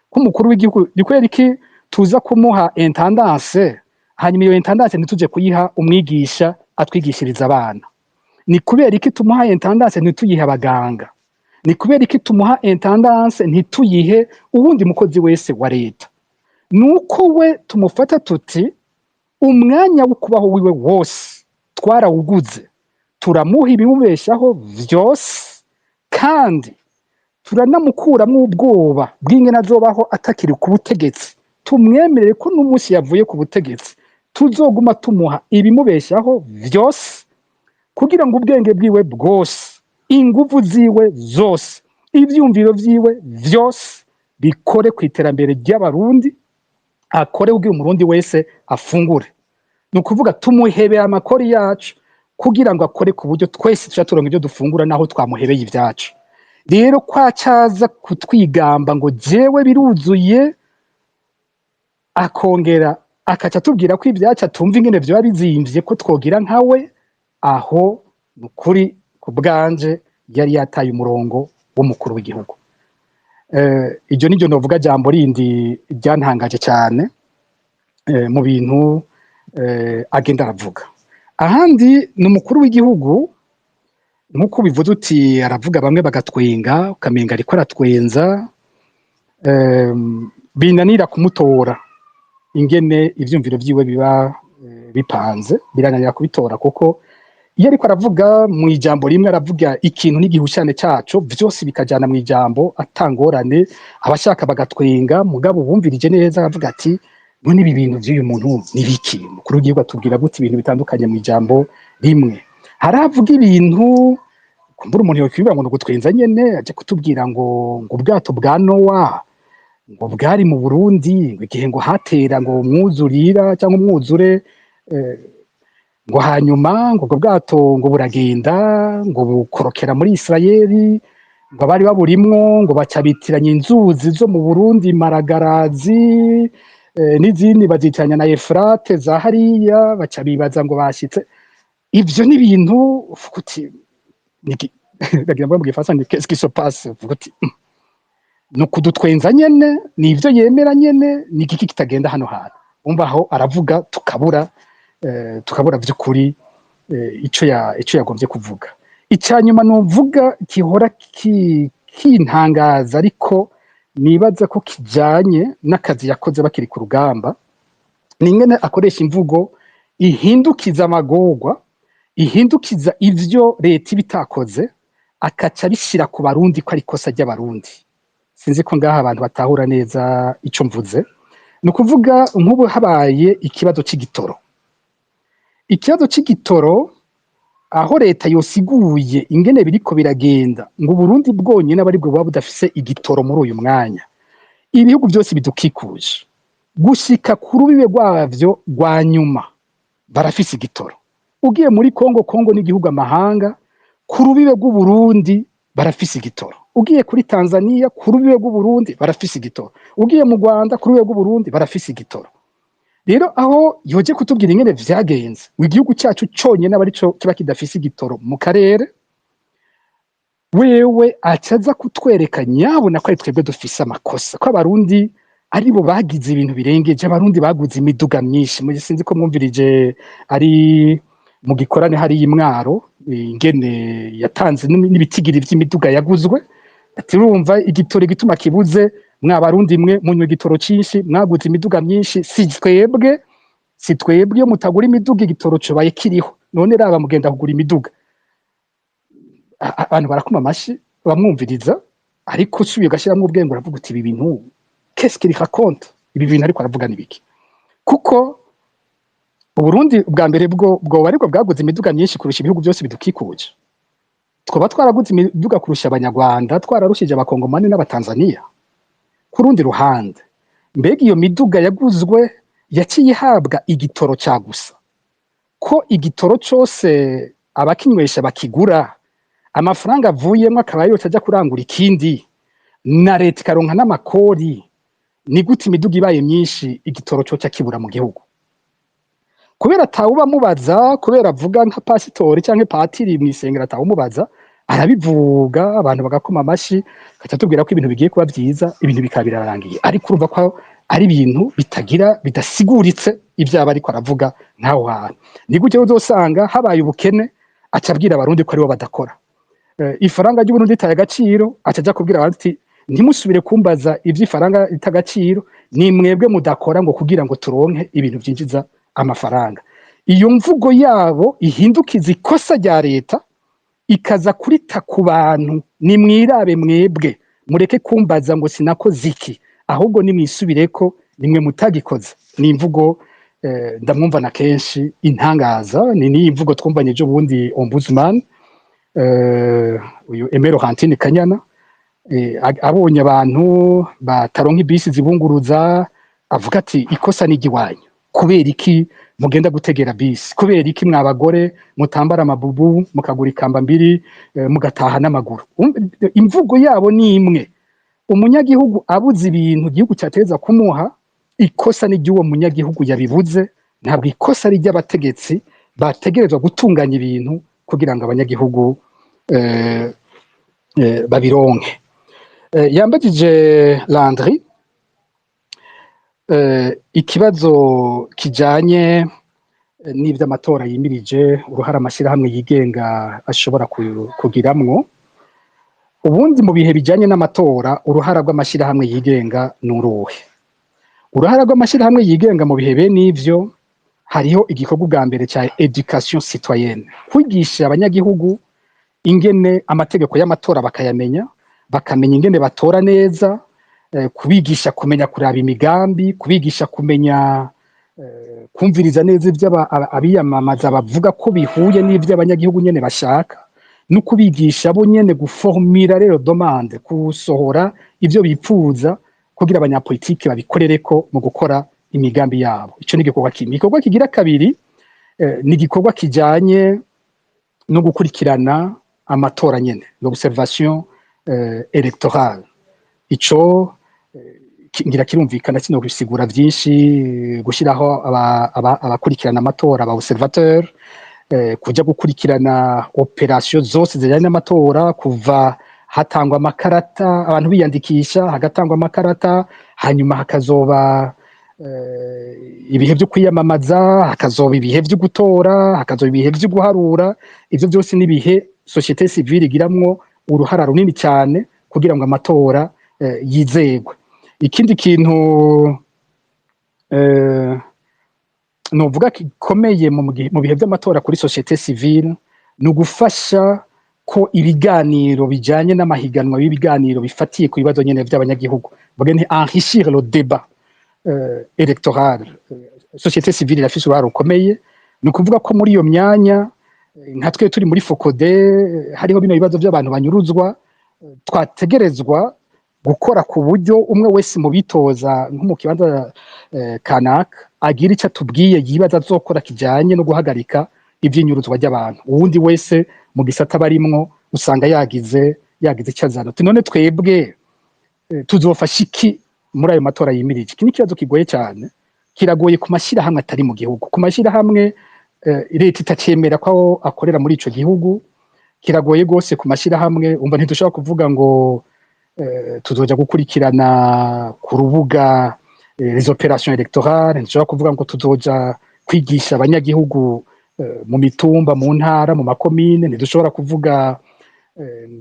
ko umukuru w'igihugu gikwera iki tuza kumuha intendance, hanyuma iyo intendance ntituje kuyiha umwigisha atwigishiriza abana? Ni kubera iki tumuha intendance ntituyihe abaganga? Ni kubera iki tumuha intendance ntituyihe uwundi mukozi wese wa leta? Nuko we tumufata tuti umwanya wo kubaho wiwe wose twarawuguze, turamuha ibimubeshaho vyose, kandi turanamukuramwo ubwoba bw'ingene azobaho atakiri ku butegetsi. Tumwemerere ko n'umunsi yavuye ku butegetsi tuzoguma tumuha ibimubeshaho vyose, kugira ngo ubwenge bwiwe bwose, inguvu ziwe zose ivyumviro vyiwe vyose bikore ku iterambere ry'abarundi, akore kugira umurundi wese afungure. Ni ukuvuga tumuhebeye amakori yacu kugira ngo akore ku buryo twese tuja turonka ivyo dufungura naho twamuhebeye ivyacu. Rero kwacaza kutwigamba ngo jewe biruzuye, akongera akaca tubwira ko ivyacu atumva ingene vyoba bizimvye ko twogira nkawe, aho nukuri ku bwanje yari yataye umurongo w'umukuru w'igihugu. Iryo niryo novuga jambo rindi ryantangaje cyane mu bintu agenda aravuga. Ahandi ni umukuru w'igihugu nk'uko bivuze uti aravuga bamwe bagatwenga ukamenga ariko aratwenza, binanira kumutora ingene ivyumviro vyiwe biba bipanze, birananira kubitora kuko iyo ariko aravuga mu ijambo rimwe aravuga ikintu n'igihushane caco vyose bikajana mu ijambo atangorane, abashaka bagatwenga mugabo bumvirije neza aravuga ati none ibi bintu vy'uyu muntu ni biki? Umukuru w'igihugu atubwira gute ibintu bitandukanye mu ijambo rimwe. Haravuga ibintu kumbura umuntu yokwibwira ngo gutwenza nyene aje kutubwira ngo ubwato bwa Nowa ngo bwari mu Burundi ngo igihe ngo hatera ngo umwuzurira cyangwa umwuzure, ngo hanyuma ngo ubwo bwato ngo buragenda ngo bukorokera muri Isirayeli, ngo bari baburimwo ngo bacabitiranya inzuzi zo mu Burundi Maragarazi n'izindi bazitiranya na Efrate za hariya, baca bibaza ngo bashitse. Ivyo ni ibintu uti ndagira ngo mu Gifaransa ni qu'est-ce qui se passe, uti no kudutwenza nyene, ni ivyo yemera nyene, ni iki kitagenda hano hantu. Umva aho aravuga tukabura by'ukuri ico yagombye kuvuga. Icyanyuma nuvuga kihora kintangaza ariko nibaza ko kijanye n'akazi yakoze bakiri ku rugamba, ni ingene akoresha imvugo ihindukiza amagorwa, ihindukiza ivyo leta ibitakoze, akaca bishira ku barundi ko ari kosa ry'abarundi. Sinzi ko ngaha abantu batahura neza ico mvuze. Ni ukuvuga nk'ubu habaye ikibazo c'igitoro. Ikibazo c'igitoro aho leta yosiguye ingene biriko biragenda ngo Burundi bwonyene abari bwo buba budafise igitoro muri uyu mwanya, ibihugu byose bidukikuje gushika ku rubibe rwavyo rwa nyuma barafise igitoro. Ugiye muri Kongo n'igihugu amahanga, ku rubibe rw'u Burundi barafise igitoro. Ugiye kuri Tanzania ku rubibe rw'u Burundi barafise igitoro. Ugiye mu Rwanda ku rubibe rw'u Burundi barafise igitoro. Rero aho yoje kutubwira ingene vyagenze igihugu cyacu cyonyene abari cyo kiba kidafise igitoro mu karere, wewe acaza kutwereka nyabona ko ari twebwe dufise amakosa, ko abarundi ari bo bagize ibintu birengeje. Abarundi baguze imiduga myinshi, mu sinzi ko mwumvirije ari mu gikorane hari imwaro ingene yatanze n'ibitigiri vy'imiduga yaguzwe, ati urumva igitoro gituma kibuze mwabarundi mwe munywe igitoro cyinshi, mwaguze imiduga myinshi, si twebwe iyo mutagura imiduga igitoro cobaye kiriho, none raba mugenda kugura imiduga. Abantu barakoma amashi bamwumviriza, ariko subiye gashiramwe ubwenge uravuga uti ibi bintu qu'est-ce qu'il raconte, ibi bintu ariko aravuga nibiki? Kuko Uburundi bwa mbere bwo ariko bwaguze imiduga myinshi kurusha ibihugu byose bidukikuje. Twaba twaraguze imiduga kurusha abanyarwanda, twararushije abakongomani n'abatanzania. Ku rundi ruhande mbega iyo miduga yaguzwe yaciye ihabwa igitoro cya gusa, ko igitoro cyose abakinywesha bakigura amafaranga avuyemo akaba yose ajya kurangura ikindi na leta ikaronka n'amakori, ni gute imiduga ibaye myinshi igitoro cyo cyakibura mu gihugu? Kubera atawuba mubaza, kubera avuga nka pasitori cyangwa patiri mu isengero atawumubaza, arabivuga abantu bagakoma amashi, akatubwira ko ibintu bigiye kuba byiza, ibintu bikabirarangiye. Ariko urumva ko ari ibintu bidasiguritse ivyaba ariko aravuga ntaho hantu. Ni gute uzosanga habaye ubukene acabwira abarundi ko ari bo badakora. Ifaranga ry'Uburundi ritaye agaciro, acaja kubwira abantu ati ntimusubire kumbaza ivy'ifaranga itagaciro, ni mwebwe mudakora ngo kugira ngo turonke ibintu byinjiza amafaranga. Iyo mvugo yabo ihindukiza ikosa rya leta ikaza kurita ku bantu, ni mwirabe mwebwe mureke kumbaza ngo sinakoze iki, ahubwo nimwisubireko nimwe mutagikoze. Ni imvugo ndamwumva na kenshi intangaza, ni imvugo twumvanye ejo bundi ombudsman uyu Emero Hantine Kanyana abonye abantu bataronka ibisi zibunguruza avuga ati ikosa ni igiwanyu, kubera iki mugenda gutegera bisi, kubera iki mwabagore mutambara amabubu mukagura ikamba mbiri mugataha n'amaguru. Imvugo yabo ni imwe. Umunyagihugu abuze ibintu igihugu cyategeza kumuha, ikosa ni ry'uwo munyagihugu yabibuze, ntabwo ikosa ari ry'abategetsi bategerezwa gutunganya ibintu kugira ngo abanyagihugu babironke. Yambagije Landry ikibazo kijanye n'ivy'amatora yimirije, uruhara amashyirahamwe yigenga ashobora kugiramwo. Ubundi mu bihe bijanye n'amatora uruhara rw'amashyirahamwe yigenga nuruhe? Uruhara rw'amashyirahamwe yigenga mu bihe bene ivyo, hariho igikorwa bwa mbere cya education citoyenne, kwigisha abanyagihugu ingene amategeko y'amatora bakayamenya, bakamenya ingene batora neza, kubigisha kumenya kuraba imigambi, kubigisha kumenya kumviriza neza ivyo abiyamamaza bavuga ko bihuye n'ivyo abanyagihugu nyene bashaka, no kubigisha bo nyene guformira rero demande, kusohora ivyo bipfuza kugira abanyapolitiki babikorereko mu gukora imigambi yabo. Ico ni igikorwa kimwe. Igikorwa kigira kabiri ni igikorwa kijanye no gukurikirana amatora nyene, l'observation électorale. Ico ngira kirumvikana kino bisigura vyinshi, gushiraho abakurikirana amatora, aba observateur, kuja gukurikirana operation zose zijanye n'amatora, kuva hatangwa amakarata abantu biyandikisha, hagatangwa amakarata, hanyuma hakazoba ibihe byo kwiyamamaza, hakazoba ibihe byo gutora, hakazoba ibihe byo guharura. Ivyo byose nibihe societe civile igiramwo uruhara runini cyane kugira ngo amatora yizegwe. Ikindi kintu novuga gikomeye mu bihe by'amatora kuri societe civile ni ugufasha ko ibiganiro bijanye n'amahiganwa y'ibiganiro bifatiye ku bibazo nyene by'abanyagihugu, bagene enrichir le débat électoral. Societe civile irafise uruhara rukomeye, ni ukuvuga ko muri iyo myanya nka twe turi muri Focode hariho bino bibazo by'abantu banyuruzwa, twategerezwa gukora ku buryo umwe wese mu bitoza nko mu kibanza kanaka agira icyo atubwiye yibaza azokora kijanye no guhagarika ivy'inyuruzwa ry'abantu. Uwundi wese mu gisata barimwo usanga yagize icyo azana. None twebwe tuzofasha iki muri ayo matora yimirije? Iki ni ikibazo kigoye cyane, kiragoye ku mashyirahamwe atari mu gihugu, ku mashyirahamwe leta itacemera ko akorera muri ico gihugu, kiragoye gose ku mashyirahamwe. Umva ntidushobora kuvuga ngo tuzoja gukurikirana ku rubuga les opérations électorales, ntidushobora kuvuga ngo tuzoja kwigisha abanyagihugu mu mitumba, mu ntara, mu makomine, ntidushobora kuvuga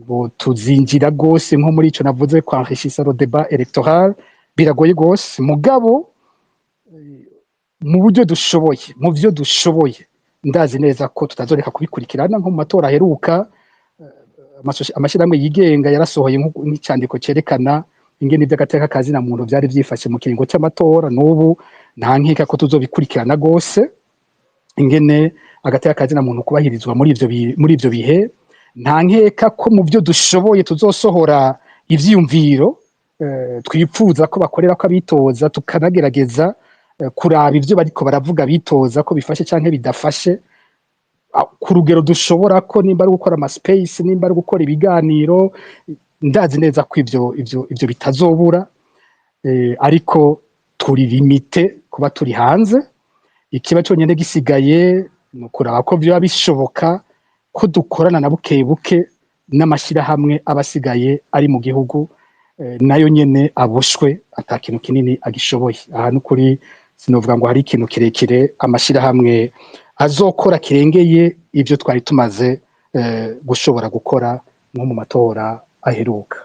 ngo tuzinjira gose nko muri ico navuze kwa enrichissement le débat électoral. Biragoye gose, mugabo mu buryo dushoboye, mu byo dushoboye, ndazi neza ko tutazoreka kubikurikirana. Nko mu matora aheruka amashyirahamwe yigenga yarasohoye nk'icyandiko cyerekana ingene iby'agateka kazina muntu byari byifashe mu kiringo cy'amatora. N'ubu nta nkeka ko tuzobikurikirana gose, ingene agateka kazina muntu kubahirizwa muri ivyo bihe. Nta nkeka ko mu byo dushoboye tuzosohora ivyiyumviro twipfuza ko bakorera ko abitoza, tukanagerageza kuraba ivyo bariko baravuga bitoza ko bifashe canke bidafashe, ku rugero dushobora ko, nimba ari gukora ama space, nimba ari gukora ibiganiro. Ndazi neza ko ivyo bitazobura, ariko turi limite kuba turi hanze. Ikiba cyonyine gisigaye ni ukuraba ko biba bishoboka ko dukorana na buke buke n'amashyirahamwe abasigaye ari mu gihugu, nayo nyene aboshwe ata kintu kinini agishoboye. Aha n'ukuri sinovuga ngo hari ikintu kirekire amashyirahamwe azokora kirengeye ivyo twari tumaze gushobora gukora nko mu matora aheruka.